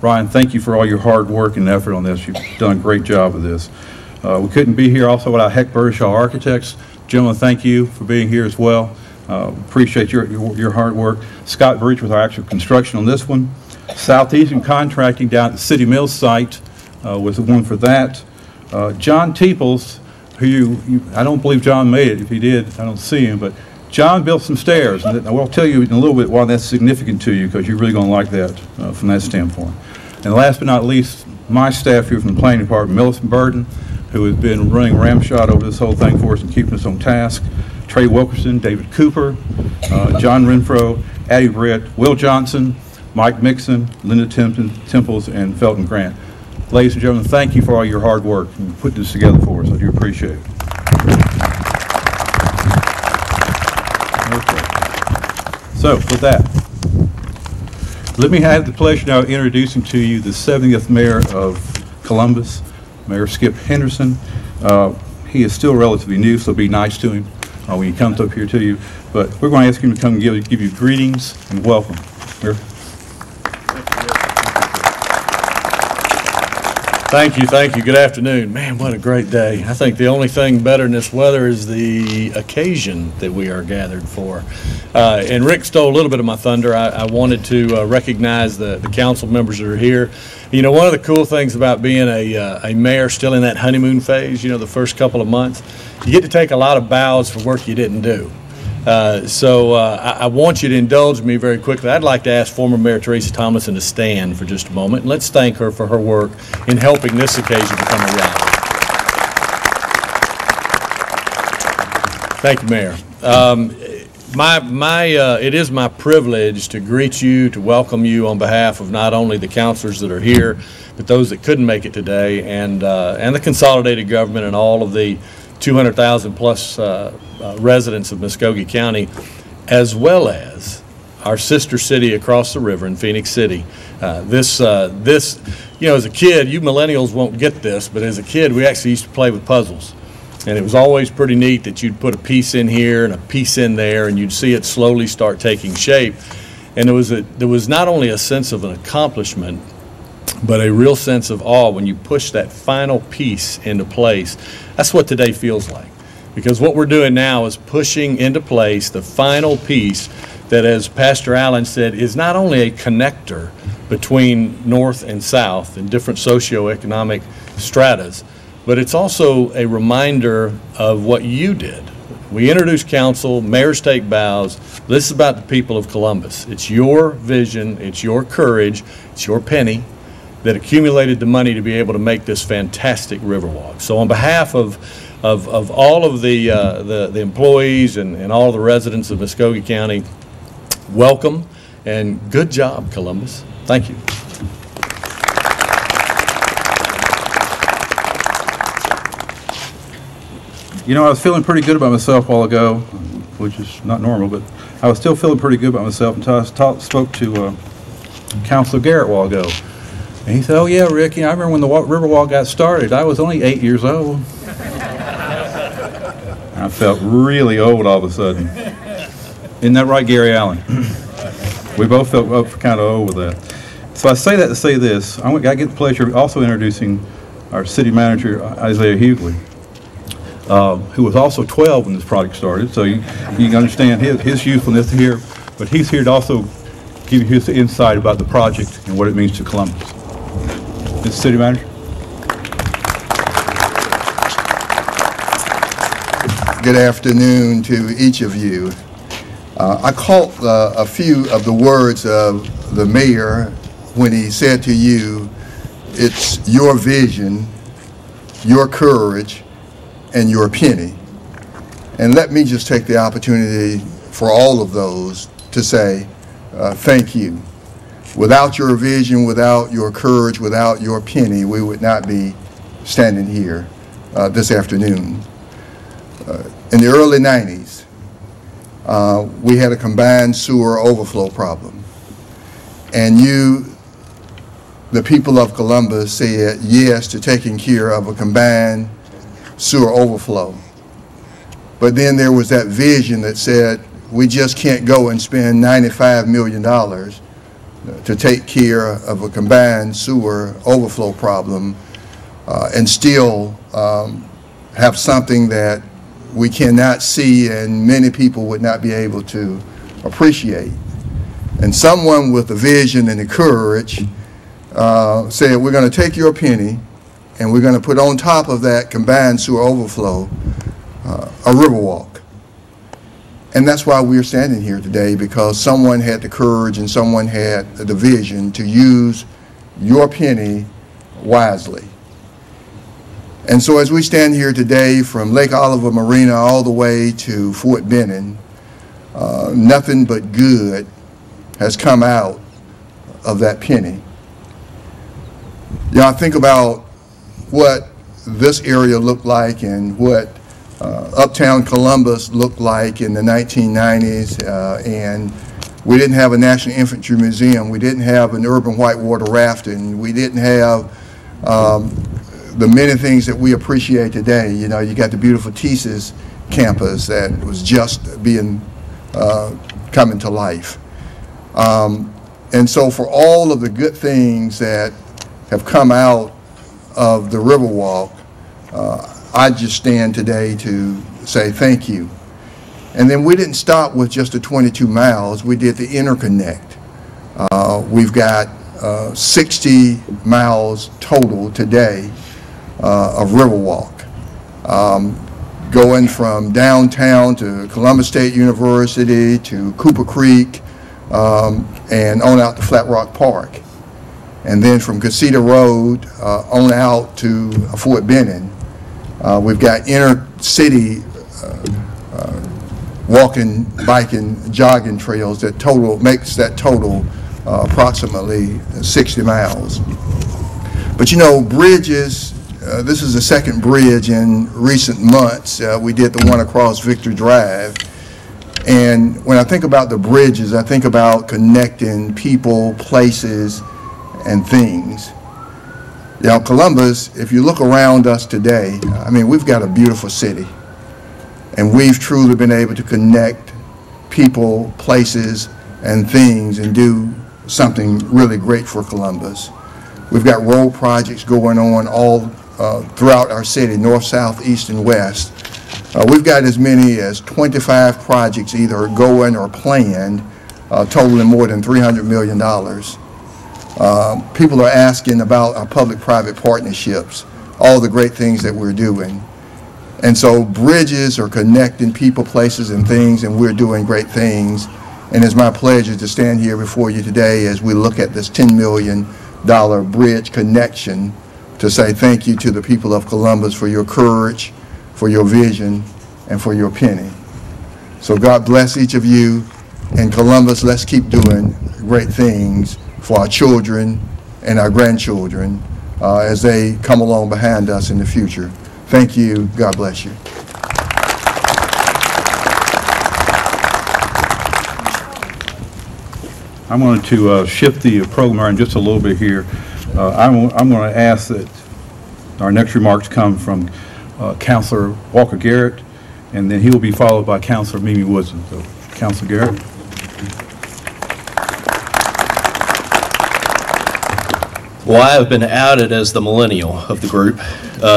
Ryan, thank you for all your hard work and effort on this. You've done a great job with this. We couldn't be here also without Heck Burrishaw Architects. Gentlemen, thank you for being here as well. Appreciate your hard work. Scott Breach with our actual construction on this one. Southeastern Contracting down at the City Mills site was the one for that. John Teeples, who I don't believe John made it. If he did, I don't see him, but John built some stairs, and I will tell you in a little bit why that's significant to you, because you're really going to like that from that standpoint. And last but not least, my staff here from the planning department, Millicent Burton, who has been running ramshot over this whole thing for us and keeping us on task. Trey Wilkerson, David Cooper, John Renfro, Addie Britt, Will Johnson, Mike Mixon, Linda Temples, and Felton Grant. Ladies and gentlemen, thank you for all your hard work and putting this together for us. I do appreciate it. Okay. So, with that, let me have the pleasure now of introducing to you the 70th Mayor of Columbus, Mayor Skip Henderson. He is still relatively new, so be nice to him when he comes up here to you. But we're going to ask him to come and give you greetings and welcome. Mayor. Thank you. Good afternoon. Man, what a great day. I think the only thing better than this weather is the occasion that we are gathered for. And Rick stole a little bit of my thunder. I wanted to recognize the council members that are here. You know, one of the cool things about being a mayor still in that honeymoon phase, you know, the first couple of months, you get to take a lot of bows for work you didn't do. So I want you to indulge me very quickly. I'd like to ask former Mayor Teresa Thomason to stand for just a moment, and let's thank her for her work in helping this occasion become a reality. Thank you, Mayor. It is my privilege to greet you, to welcome you on behalf of not only the counselors that are here, but those that couldn't make it today, and the consolidated government and all of the 200,000 plus residents of Muskogee County, as well as our sister city across the river in Phoenix City. This, you know, as a kid, you millennials won't get this, but as a kid, we actually used to play with puzzles. And it was always pretty neat that you'd put a piece in here and a piece in there, and you'd see it slowly start taking shape. And there was not only a sense of an accomplishment, but a real sense of awe when you push that final piece into place. That's what today feels like. Because what we're doing now is pushing into place the final piece that, as Pastor Allen said, is not only a connector between North and South and different socioeconomic stratas, but it's also a reminder of what you did. We introduced council, mayors take bows. This is about the people of Columbus. It's your vision, it's your courage, it's your penny that accumulated the money to be able to make this fantastic Riverwalk. So on behalf of all of the employees and all the residents of Muskogee County, welcome and good job, Columbus. Thank you. You know, I was feeling pretty good about myself a while ago, which is not normal, but I was still feeling pretty good about myself until I spoke to Councilor Garrett a while ago. And he said, "Oh yeah, Ricky, I remember when the Riverwalk got started. I was only 8 years old." I felt really old all of a sudden. Isn't that right, Gary Allen? We both felt kind of old with that. So I say that to say this. I get the pleasure of also introducing our city manager, Isaiah Hughley, who was also 12 when this project started. So you can understand his youthfulness here, but he's here to also give you his insight about the project and what it means to Columbus. Mr. City Manager. Good afternoon to each of you. I caught a few of the words of the mayor when he said to you, it's your vision, your courage, and your penny. And let me just take the opportunity for all of those to say thank you. Without your vision, without your courage, without your penny, we would not be standing here this afternoon. In the early 90s, we had a combined sewer overflow problem. And you, the people of Columbus, said yes to taking care of a combined sewer overflow. But then there was that vision that said, we just can't go and spend $95 million to take care of a combined sewer overflow problem and still have something that we cannot see and many people would not be able to appreciate. And someone with the vision and the courage said, we're going to take your penny and we're going to put on top of that combined sewer overflow a Riverwalk. And that's why we're standing here today, because someone had the courage and someone had the vision to use your penny wisely. And so as we stand here today from Lake Oliver Marina all the way to Fort Benning, nothing but good has come out of that penny. Y'all think about what this area looked like and what uptown Columbus looked like in the 1990s, and we didn't have a National Infantry Museum, we didn't have an urban whitewater rafting, we didn't have the many things that we appreciate today. You know, you got the beautiful Thesis campus that was just being coming to life. And so for all of the good things that have come out of the Riverwalk, I just stand today to say thank you. And then we didn't stop with just the 22 miles. We did the interconnect. We've got 60 miles total today of Riverwalk, going from downtown to Columbus State University to Cooper Creek and on out to Flat Rock Park. And then from Casita Road on out to Fort Benning. We've got inner city walking, biking, jogging trails that makes that total approximately 60 miles. But you know, bridges, this is the second bridge in recent months. We did the one across Victory Drive. And when I think about the bridges, I think about connecting people, places, and things. You know, Columbus, if you look around us today, I mean, we've got a beautiful city. And we've truly been able to connect people, places, and things and do something really great for Columbus. We've got road projects going on all throughout our city, north, south, east, and west. We've got as many as 25 projects either going or planned, totaling more than $300 million. People are asking about our public-private partnerships, all the great things that we're doing. And so bridges are connecting people, places, and things, and we're doing great things. And it's my pleasure to stand here before you today as we look at this $10 million bridge connection to say thank you to the people of Columbus for your courage, for your vision, and for your penny. So God bless each of you. And Columbus, let's keep doing great things for our children and our grandchildren as they come along behind us in the future. Thank you. God bless you. I'm going to shift the program around just a little bit here. I'm going to ask that our next remarks come from Councilor Walker Garrett, and then he will be followed by Councilor Mimi Woodson. So, Councilor Garrett. Well, I have been outed as the millennial of the group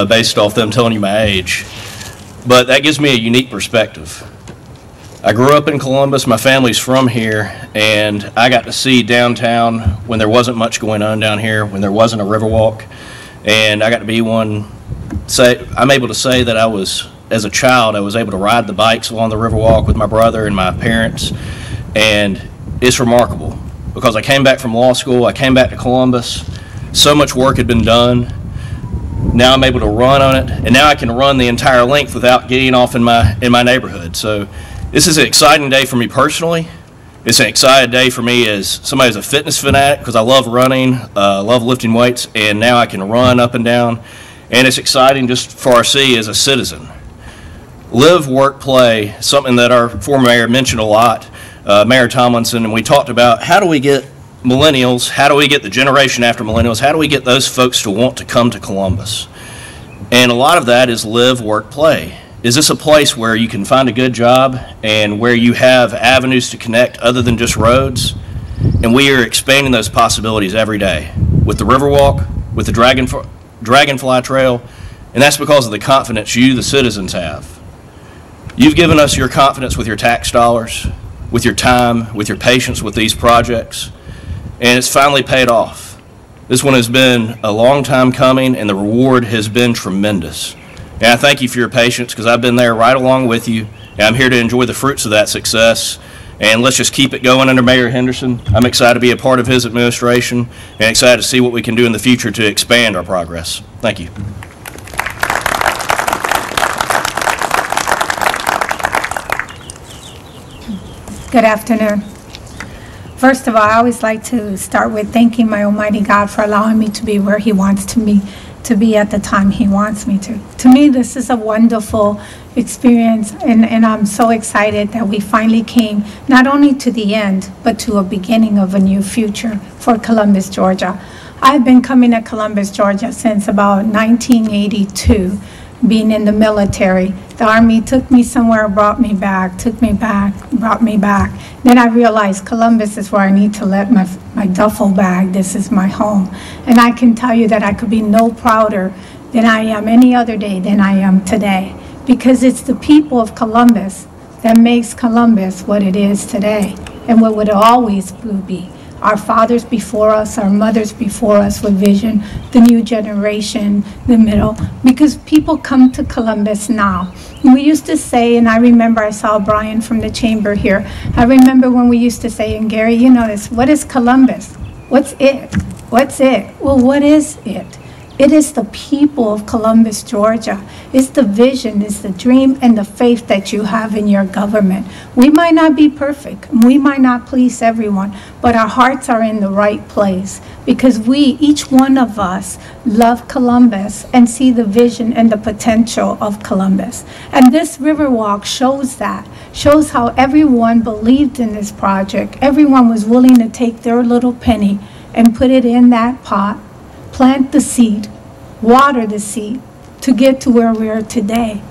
based off them telling you my age, but that gives me a unique perspective. I grew up in Columbus, my family's from here, and I got to see downtown when there wasn't much going on down here, when there wasn't a Riverwalk, and I got to be one. I'm able to say that as a child, I was able to ride the bikes along the Riverwalk with my brother and my parents, and it's remarkable because I came back from law school, I came back to Columbus, so much work had been done. Now I'm able to run on it, and now I can run the entire length without getting off in my neighborhood. So this is an exciting day for me personally. It's an exciting day for me as somebody who's a fitness fanatic because I love running, love lifting weights, and now I can run up and down. And it's exciting just for our city as a citizen. Live, work, play, something that our former mayor mentioned a lot, Mayor Tomlinson, and we talked about how do we get millennials, how do we get the generation after millennials, how do we get those folks to want to come to Columbus? And a lot of that is live, work, play. Is this a place where you can find a good job and where you have avenues to connect other than just roads? And we are expanding those possibilities every day with the Riverwalk, with the Dragonfly Trail, and that's because of the confidence you, the citizens, have. You've given us your confidence with your tax dollars, with your time, with your patience with these projects, and it's finally paid off. This one has been a long time coming, and the reward has been tremendous. And I thank you for your patience because I've been there right along with you, and I'm here to enjoy the fruits of that success. And let's just keep it going under Mayor Henderson. I'm excited to be a part of his administration and excited to see what we can do in the future to expand our progress. Thank you. Good afternoon. First of all, I always like to start with thanking my Almighty God for allowing me to be where He wants me to be at the time He wants me to. To me, this is a wonderful experience, and I'm so excited that we finally came not only to the end, but to a beginning of a new future for Columbus, Georgia. I've been coming to Columbus, Georgia since about 1982, being in the military. The Army took me somewhere, brought me back, took me back, brought me back. Then I realized Columbus is where I need to let my duffel bag. This is my home. And I can tell you that I could be no prouder than I am any other day than I am today. Because it's the people of Columbus that makes Columbus what it is today and what would always be. Our fathers before us, our mothers before us with vision, the new generation, the middle, because people come to Columbus now. And we used to say, and I remember I saw Brian from the chamber here, I remember when we used to say, and Gary, you know this, what is Columbus? What's it? What's it? Well, what is it? It is the people of Columbus, Georgia. It's the vision, it's the dream, and the faith that you have in your government. We might not be perfect. We might not please everyone, but our hearts are in the right place because we, each one of us, love Columbus and see the vision and the potential of Columbus. And this Riverwalk shows that, shows how everyone believed in this project. Everyone was willing to take their little penny and put it in that pot, plant the seed, water the seed to get to where we are today.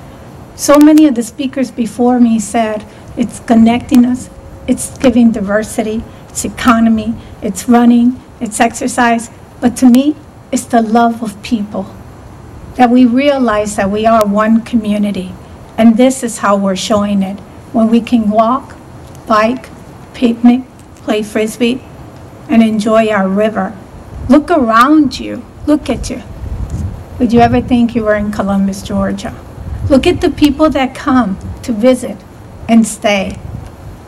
So many of the speakers before me said it's connecting us, it's giving diversity, it's economy, it's running, it's exercise, but to me, it's the love of people, that we realize that we are one community, and this is how we're showing it. When we can walk, bike, picnic, play frisbee, and enjoy our river. Look around you. Look at you. Would you ever think you were in Columbus, Georgia? Look at the people that come to visit and stay.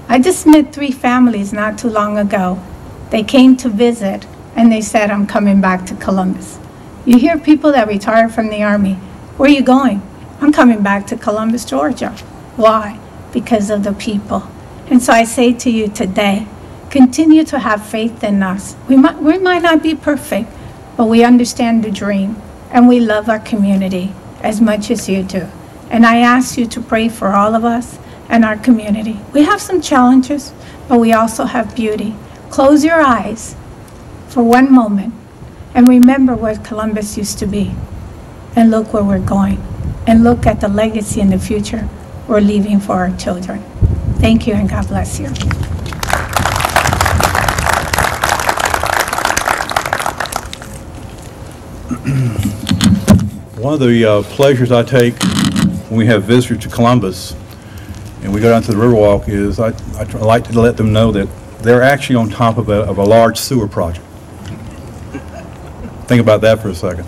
I just met 3 families not too long ago. They came to visit and they said, I'm coming back to Columbus. You hear people that retire from the Army, where are you going? I'm coming back to Columbus, Georgia. Why? Because of the people. And so I say to you today, continue to have faith in us. We might not be perfect, but we understand the dream, and we love our community as much as you do. And I ask you to pray for all of us and our community. We have some challenges, but we also have beauty. Close your eyes for one moment and remember what Columbus used to be, and look where we're going, and look at the legacy in the future we're leaving for our children. Thank you, and God bless you. One of the pleasures I take when we have visitors to Columbus and we go down to the Riverwalk is I like to let them know that they're actually on top of a large sewer project. Think about that for a second.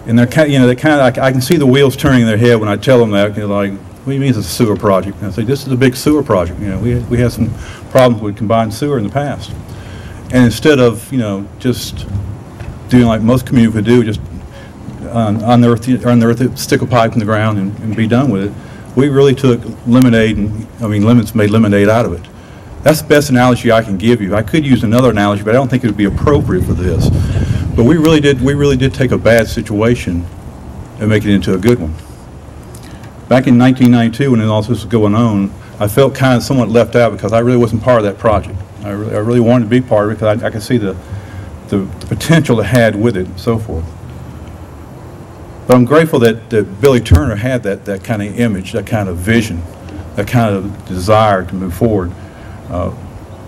And they're kind of, I can see the wheels turning in their head when I tell them that. They're like, what do you mean it's a sewer project? And I say, this is a big sewer project. You know, we had some problems with combined sewer in the past. And instead of, just doing like most communities would do, just unearth it, stick a pipe in the ground and be done with it, we really took lemonade lemons made lemonade out of it. That's the best analogy I can give you. I could use another analogy, but I don't think it would be appropriate for this. But we really did take a bad situation and make it into a good one. Back in 1992, when all this was going on, I felt kind of somewhat left out because I really wasn't part of that project. I really wanted to be part of it because I could see the potential it had with it and so forth. But I'm grateful that Billy Turner had that kind of image, that kind of vision, that kind of desire to move forward.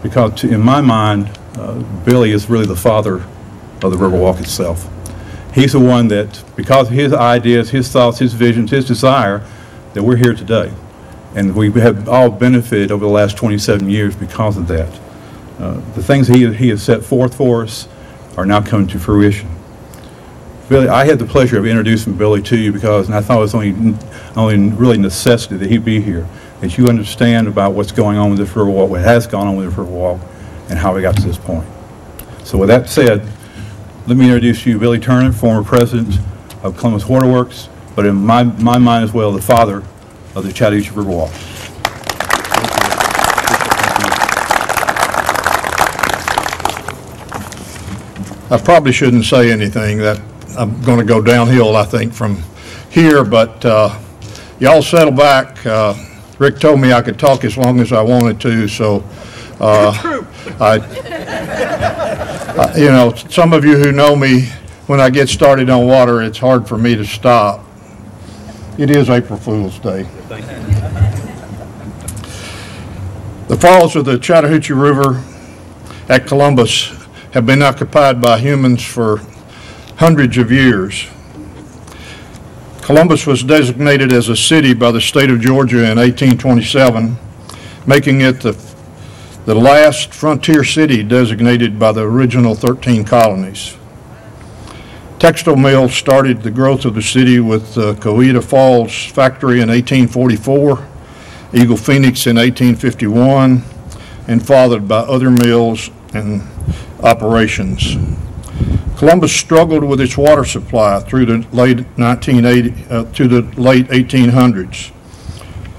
Because in my mind, Billy is really the father of the Riverwalk itself. He's the one that, because of his ideas, his thoughts, his visions, his desire, that we're here today. And we have all benefited over the last 27 years because of that. The things he has set forth for us are now coming to fruition. Billy, I had the pleasure of introducing Billy to you and I thought it was only really necessity that he be here, that you understand about what's going on with this Riverwalk, what has gone on with this Riverwalk, and how we got to this point. So with that said, let me introduce you Billy Turner, former president of Columbus Waterworks, but in my mind as well, the father of the Chattahoochee Riverwalk. I probably shouldn't say anything. That I'm going to go downhill, I think, from here, but y'all settle back. Rick told me I could talk as long as I wanted to, so some of you who know me, when I get started on water, it's hard for me to stop. It is April Fool's Day. The falls of the Chattahoochee River at Columbus have been occupied by humans for hundreds of years. Columbus was designated as a city by the state of Georgia in 1827, making it the last frontier city designated by the original 13 colonies. Textile mills started the growth of the city with the Coweta Falls factory in 1844, Eagle Phoenix in 1851, and followed by other mills and operations. Columbus struggled with its water supply through the late 1800s,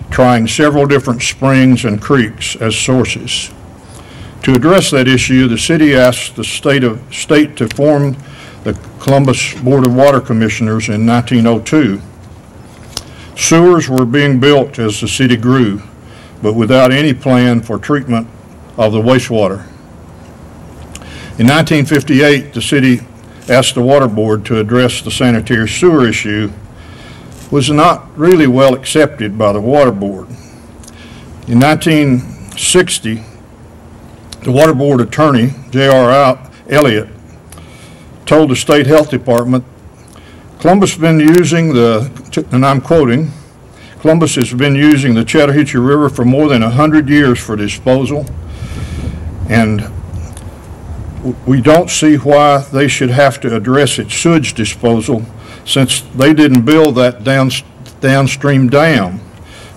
trying several different springs and creeks as sources. To address that issue, the city asked the state to form the Columbus Board of Water Commissioners in 1902. Sewers were being built as the city grew, but without any plan for treatment of the wastewater. In 1958, the city asked the Water Board to address the sanitary sewer issue, was not really well accepted by the Water Board. In 1960, the Water Board attorney, J.R. Elliott, told the State Health Department, Columbus has been using and I'm quoting, Columbus has been using the Chattahoochee River for more than 100 years for disposal, and we don't see why they should have to address its sewage disposal since they didn't build that downstream dam,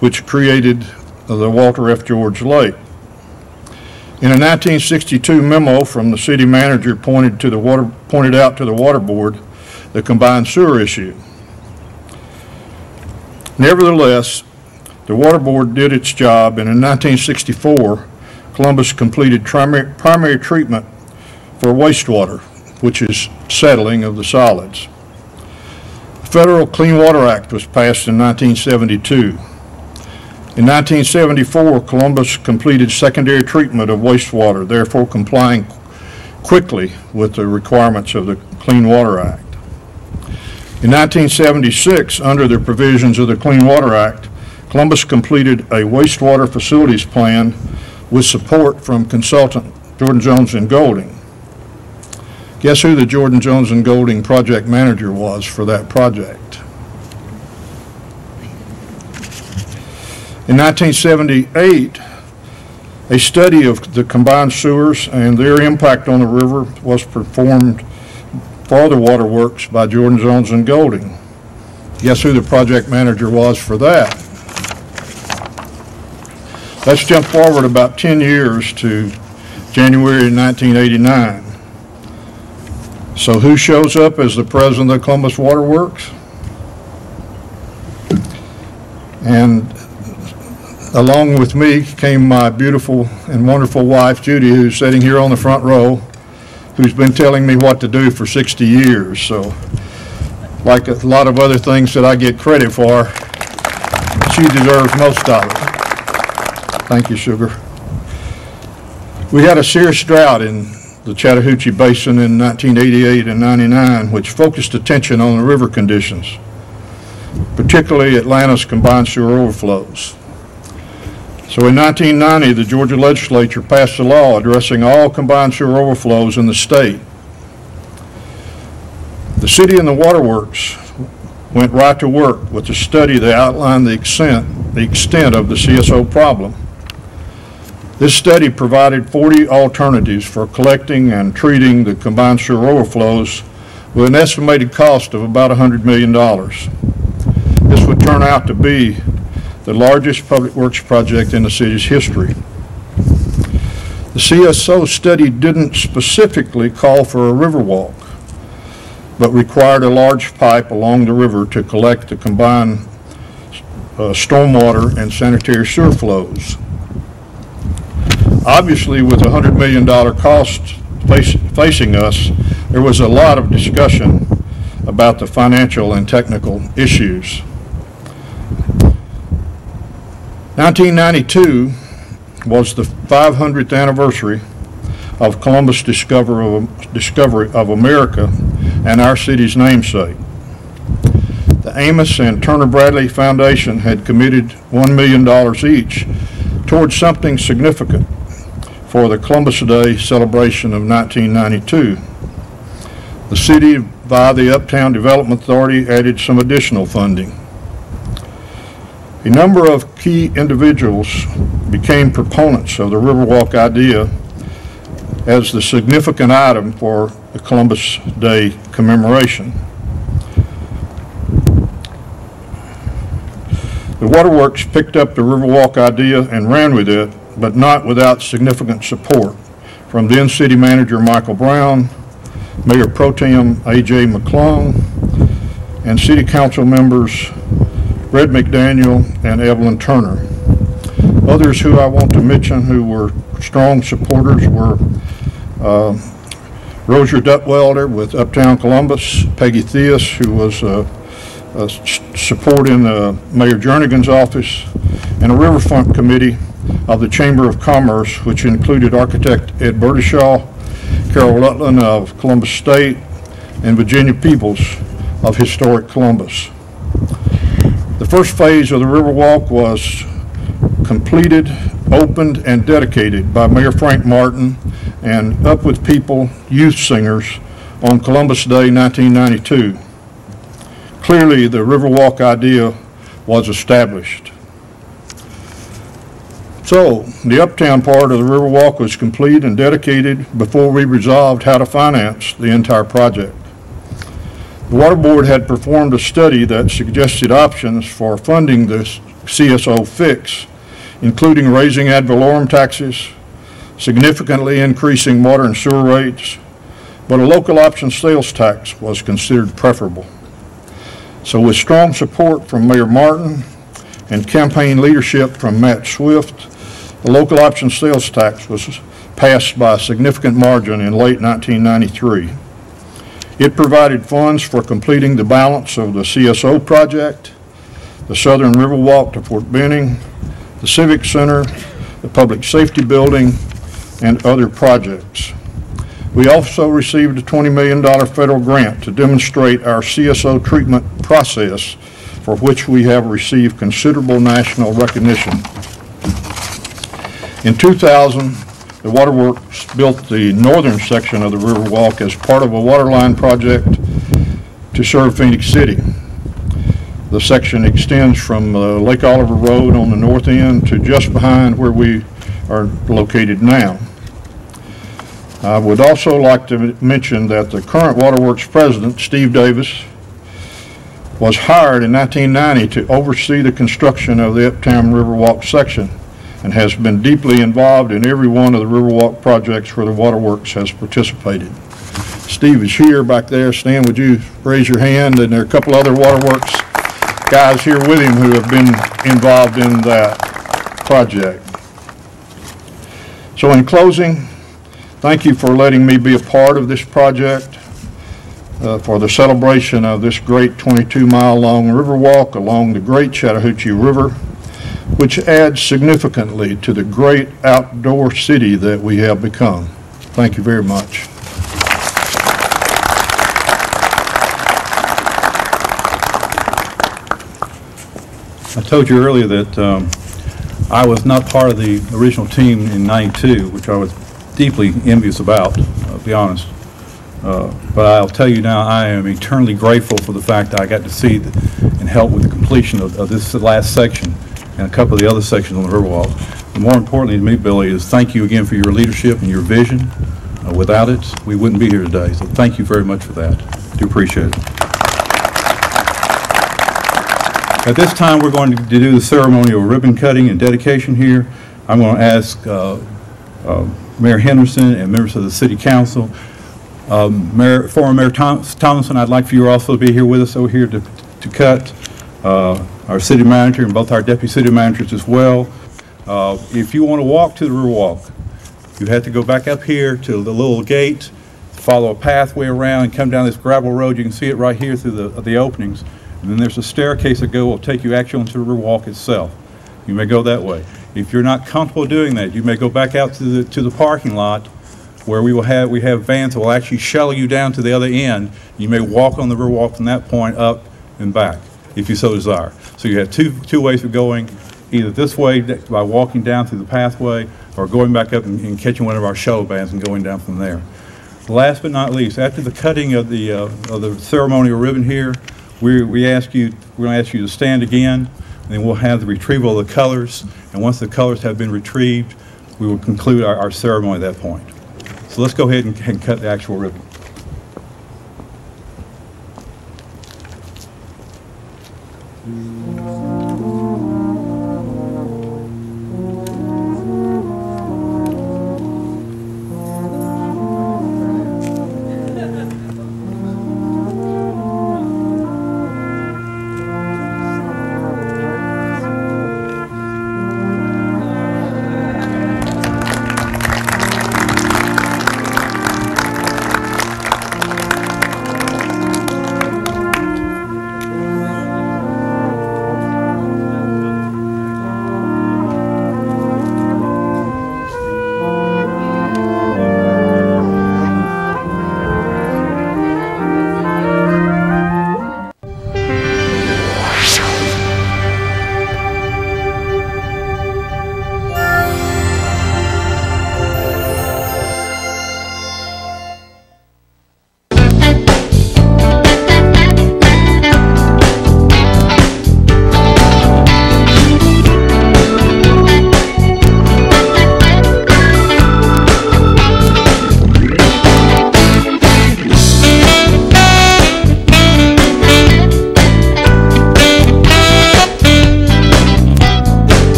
which created the Walter F. George Lake. In a 1962 memo from the city manager pointed out to the Water Board the combined sewer issue. Nevertheless, the Water Board did its job, and in 1964, Columbus completed primary treatment for wastewater, which is settling of the solids. The Federal Clean Water Act was passed in 1972. In 1974, Columbus completed secondary treatment of wastewater, therefore complying quickly with the requirements of the Clean Water Act. In 1976, under the provisions of the Clean Water Act, Columbus completed a wastewater facilities plan with support from consultant Jordan Jones and Golding. Guess who the Jordan Jones and Golding project manager was for that project? In 1978, a study of the combined sewers and their impact on the river was performed for the waterworks by Jordan Jones and Golding. Guess who the project manager was for that? Let's jump forward about 10 years to January 1989. So who shows up as the president of the Columbus Waterworks? And along with me came my beautiful and wonderful wife, Judy, who's sitting here on the front row, who's been telling me what to do for 60 years. So like a lot of other things that I get credit for, she deserves most of it. Thank you, sugar. We had a serious drought in the Chattahoochee Basin in 1988 and 99, which focused attention on the river conditions, particularly Atlanta's combined sewer overflows. So in 1990, the Georgia legislature passed a law addressing all combined sewer overflows in the state. The city and the waterworks went right to work with a study that outlined the extent of the CSO problem. This study provided 40 alternatives for collecting and treating the combined sewer overflows with an estimated cost of about $100 million. This would turn out to be the largest public works project in the city's history. The CSO study didn't specifically call for a river walk, but required a large pipe along the river to collect the combined stormwater and sanitary sewer flows. Obviously, with a $100 million cost facing us, there was a lot of discussion about the financial and technical issues. 1992 was the 500th anniversary of Columbus' discovery of America and our city's namesake. The Amos and Turner Bradley Foundation had committed $1 million each towards something significant for the Columbus Day celebration of 1992. The city, via the Uptown Development Authority, added some additional funding. A number of key individuals became proponents of the Riverwalk idea as the significant item for the Columbus Day commemoration. The Waterworks picked up the Riverwalk idea and ran with it, but not without significant support from then City Manager Michael Brown, Mayor Pro Tem A.J. McClung, and City Council members Red McDaniel and Evelyn Turner. Others who I want to mention who were strong supporters were Rozier Duttwelder with Uptown Columbus, Peggy Theus, who was supporting Mayor Jernigan's office, and a Riverfront Committee of the Chamber of Commerce, which included architect Ed Burdishaw, Carol Lutland of Columbus State, and Virginia Peebles of Historic Columbus. The first phase of the Riverwalk was completed, opened, and dedicated by Mayor Frank Martin and Up With People youth singers on Columbus Day 1992. Clearly, the Riverwalk idea was established. So, the uptown part of the Riverwalk was complete and dedicated before we resolved how to finance the entire project. The Water Board had performed a study that suggested options for funding this CSO fix, including raising ad valorem taxes, significantly increasing water and sewer rates, but a local option sales tax was considered preferable. So with strong support from Mayor Martin and campaign leadership from Matt Swift, the local option sales tax was passed by a significant margin in late 1993. It provided funds for completing the balance of the CSO project, the Southern Riverwalk to Fort Benning, the Civic Center, the Public Safety Building, and other projects. We also received a $20 million federal grant to demonstrate our CSO treatment process, for which we have received considerable national recognition. In 2000, the Waterworks built the northern section of the Riverwalk as part of a waterline project to serve Phoenix City. The section extends from Lake Oliver Road on the north end to just behind where we are located now. I would also like to mention that the current Waterworks president, Steve Davis, was hired in 1990 to oversee the construction of the Uptown Riverwalk section and has been deeply involved in every one of the Riverwalk projects where the Waterworks has participated. Steve is here back there. Stan, would you raise your hand? And there are a couple other Waterworks guys here with him who have been involved in that project. So in closing, thank you for letting me be a part of this project for the celebration of this great 22-mile-long Riverwalk along the great Chattahoochee River, which adds significantly to the great outdoor city that we have become. Thank you very much. I told you earlier that I was not part of the original team in '92, which I was deeply envious about, to be honest. But I'll tell you now, I am eternally grateful for the fact that I got to see and help with the completion of this last section and a couple of the other sections on the Riverwalk. But more importantly to me, Billy, is thank you again for your leadership and your vision. Without it, we wouldn't be here today. So thank you very much for that. Do appreciate it. At this time, we're going to do the ceremonial ribbon cutting and dedication here. I'm going to ask Mayor Henderson and members of the City Council. Former Mayor Thomason, I'd like for you also to be here with us over here to cut. Our city manager and both our deputy city managers as well. If you want to walk to the Riverwalk, you have to go back up here to the little gate, follow a pathway around and come down this gravel road. You can see it right here through the openings. And then there's a staircase that will take you actually onto the Riverwalk itself. You may go that way. If you're not comfortable doing that, you may go back out to the parking lot where we have vans that will actually shuttle you down to the other end. You may walk on the Riverwalk from that point up and back, if you so desire. So you have two ways of going, either this way by walking down through the pathway, or going back up and catching one of our shuttle vans and going down from there. Last but not least, after the cutting of the ceremonial ribbon here, we're going to ask you to stand again, and then we'll have the retrieval of the colors. And once the colors have been retrieved, we will conclude our ceremony at that point. So let's go ahead and cut the actual ribbon.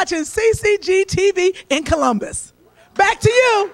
watching CCG TV in Columbus. Back to you.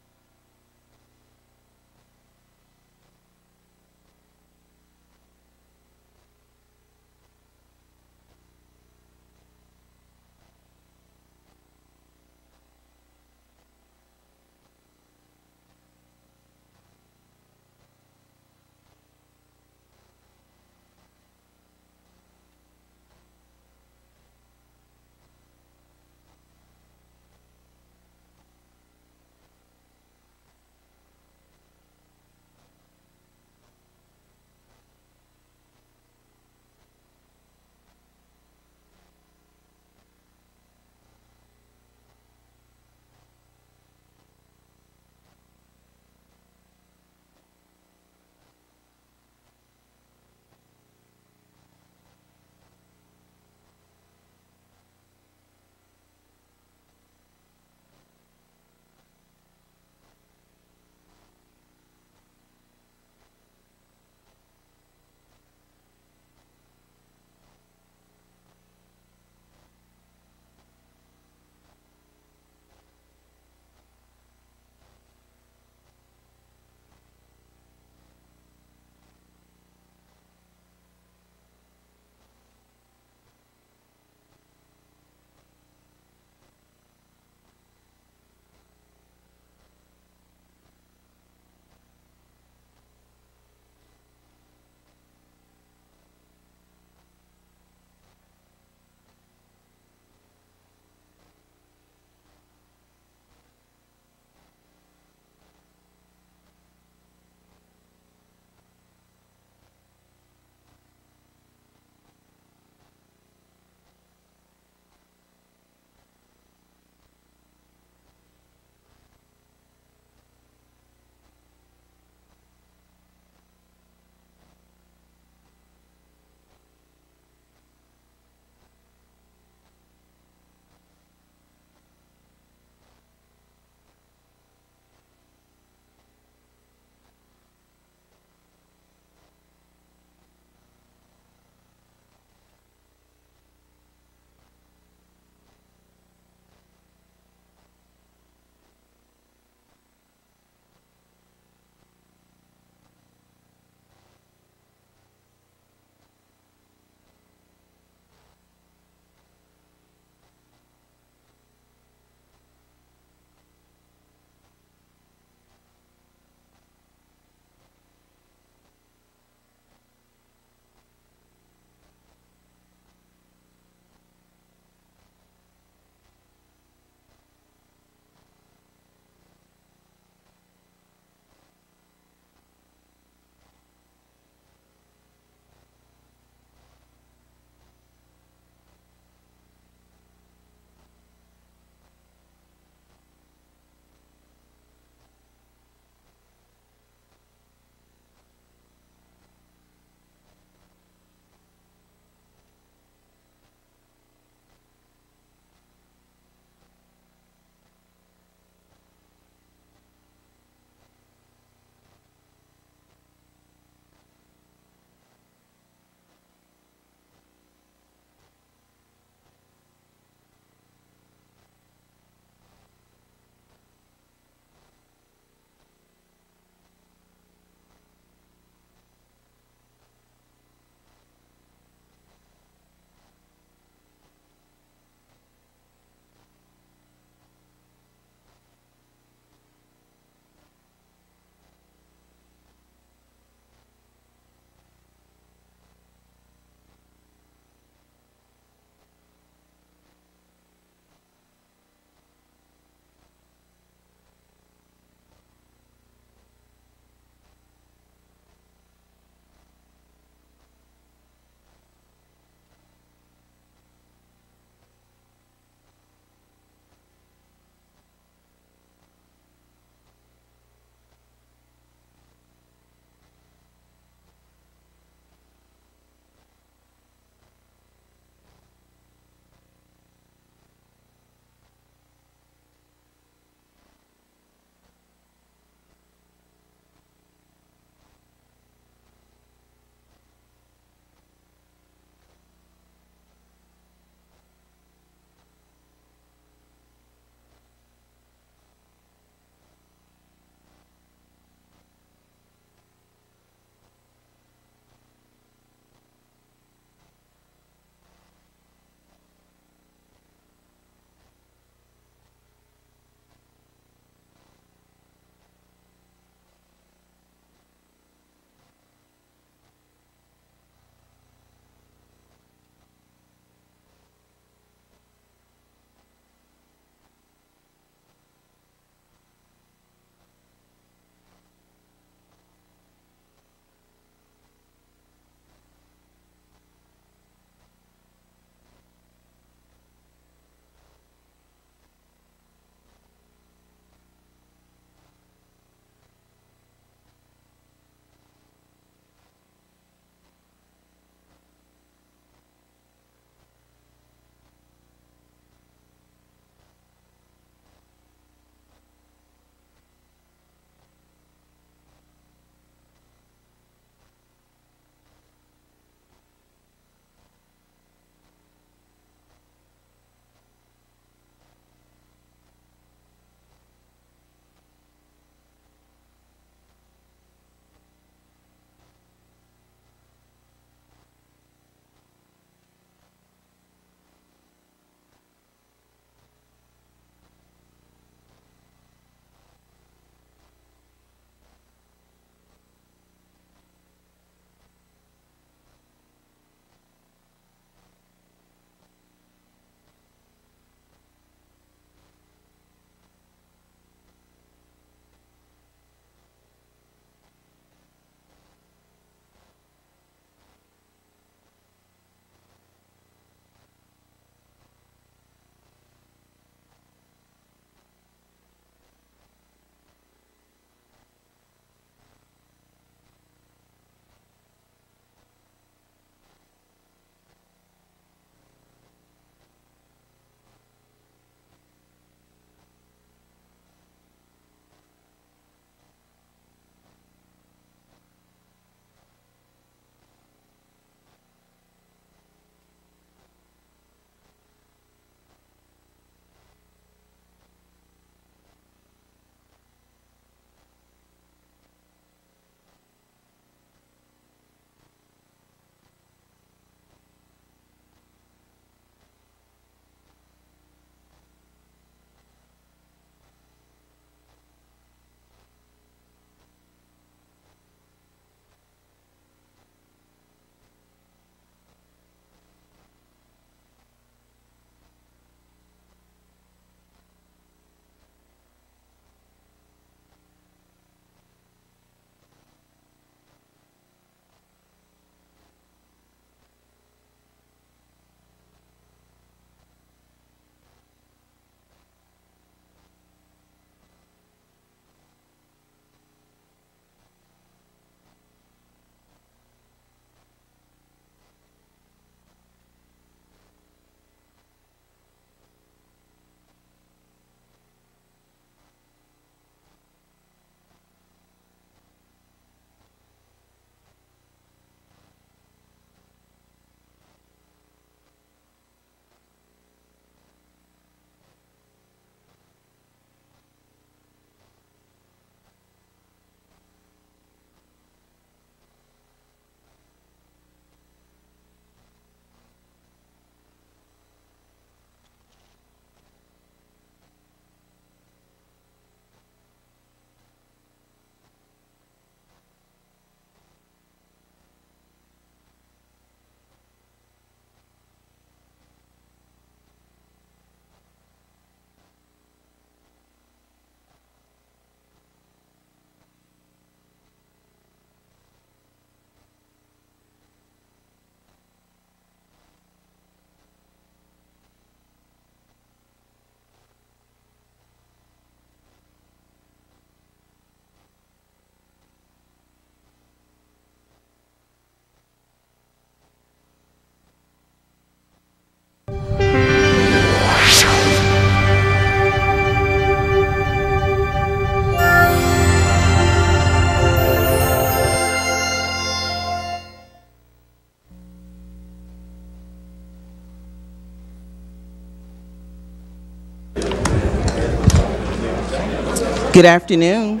Good afternoon.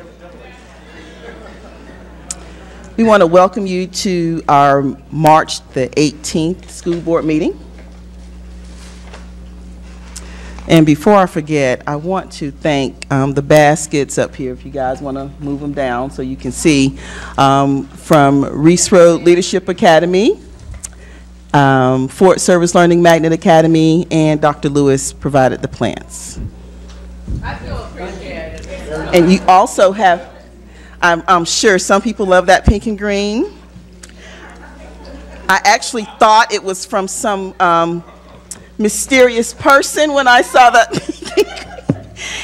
We want to welcome you to our March the 18th school board meeting. And before I forget, I want to thank the baskets up here, if you guys want to move them down so you can see, from Reese Road Leadership Academy, Fort Service Learning Magnet Academy, and Dr. Lewis provided the plants. I feel appreciated. And you also have, I'm sure some people love that pink and green. I actually thought it was from some mysterious person when I saw that.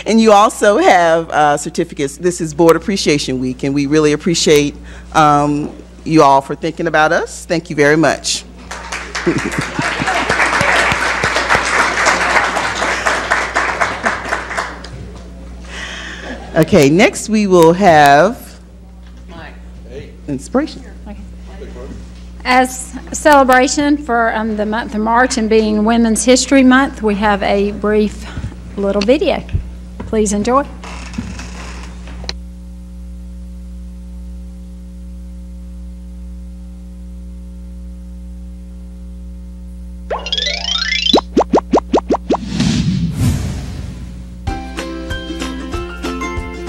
And you also have certificates. This is Board Appreciation Week, and we really appreciate you all for thinking about us. Thank you very much. Okay, next we will have inspiration. As a celebration for the month of March and being Women's History Month, we have a brief little video. Please enjoy.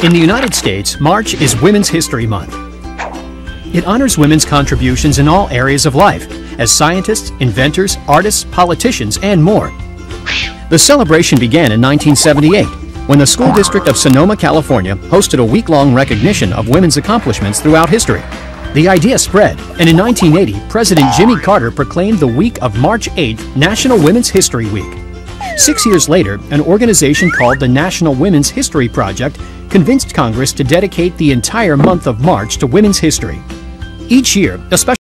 In the United States, March is Women's History Month. It honors women's contributions in all areas of life, as scientists, inventors, artists, politicians, and more. The celebration began in 1978, when the school district of Sonoma, California, hosted a week-long recognition of women's accomplishments throughout history. The idea spread, and in 1980, President Jimmy Carter proclaimed the week of March 8th National Women's History Week. 6 years later, an organization called the National Women's History Project convinced Congress to dedicate the entire month of March to women's history. Each year, a special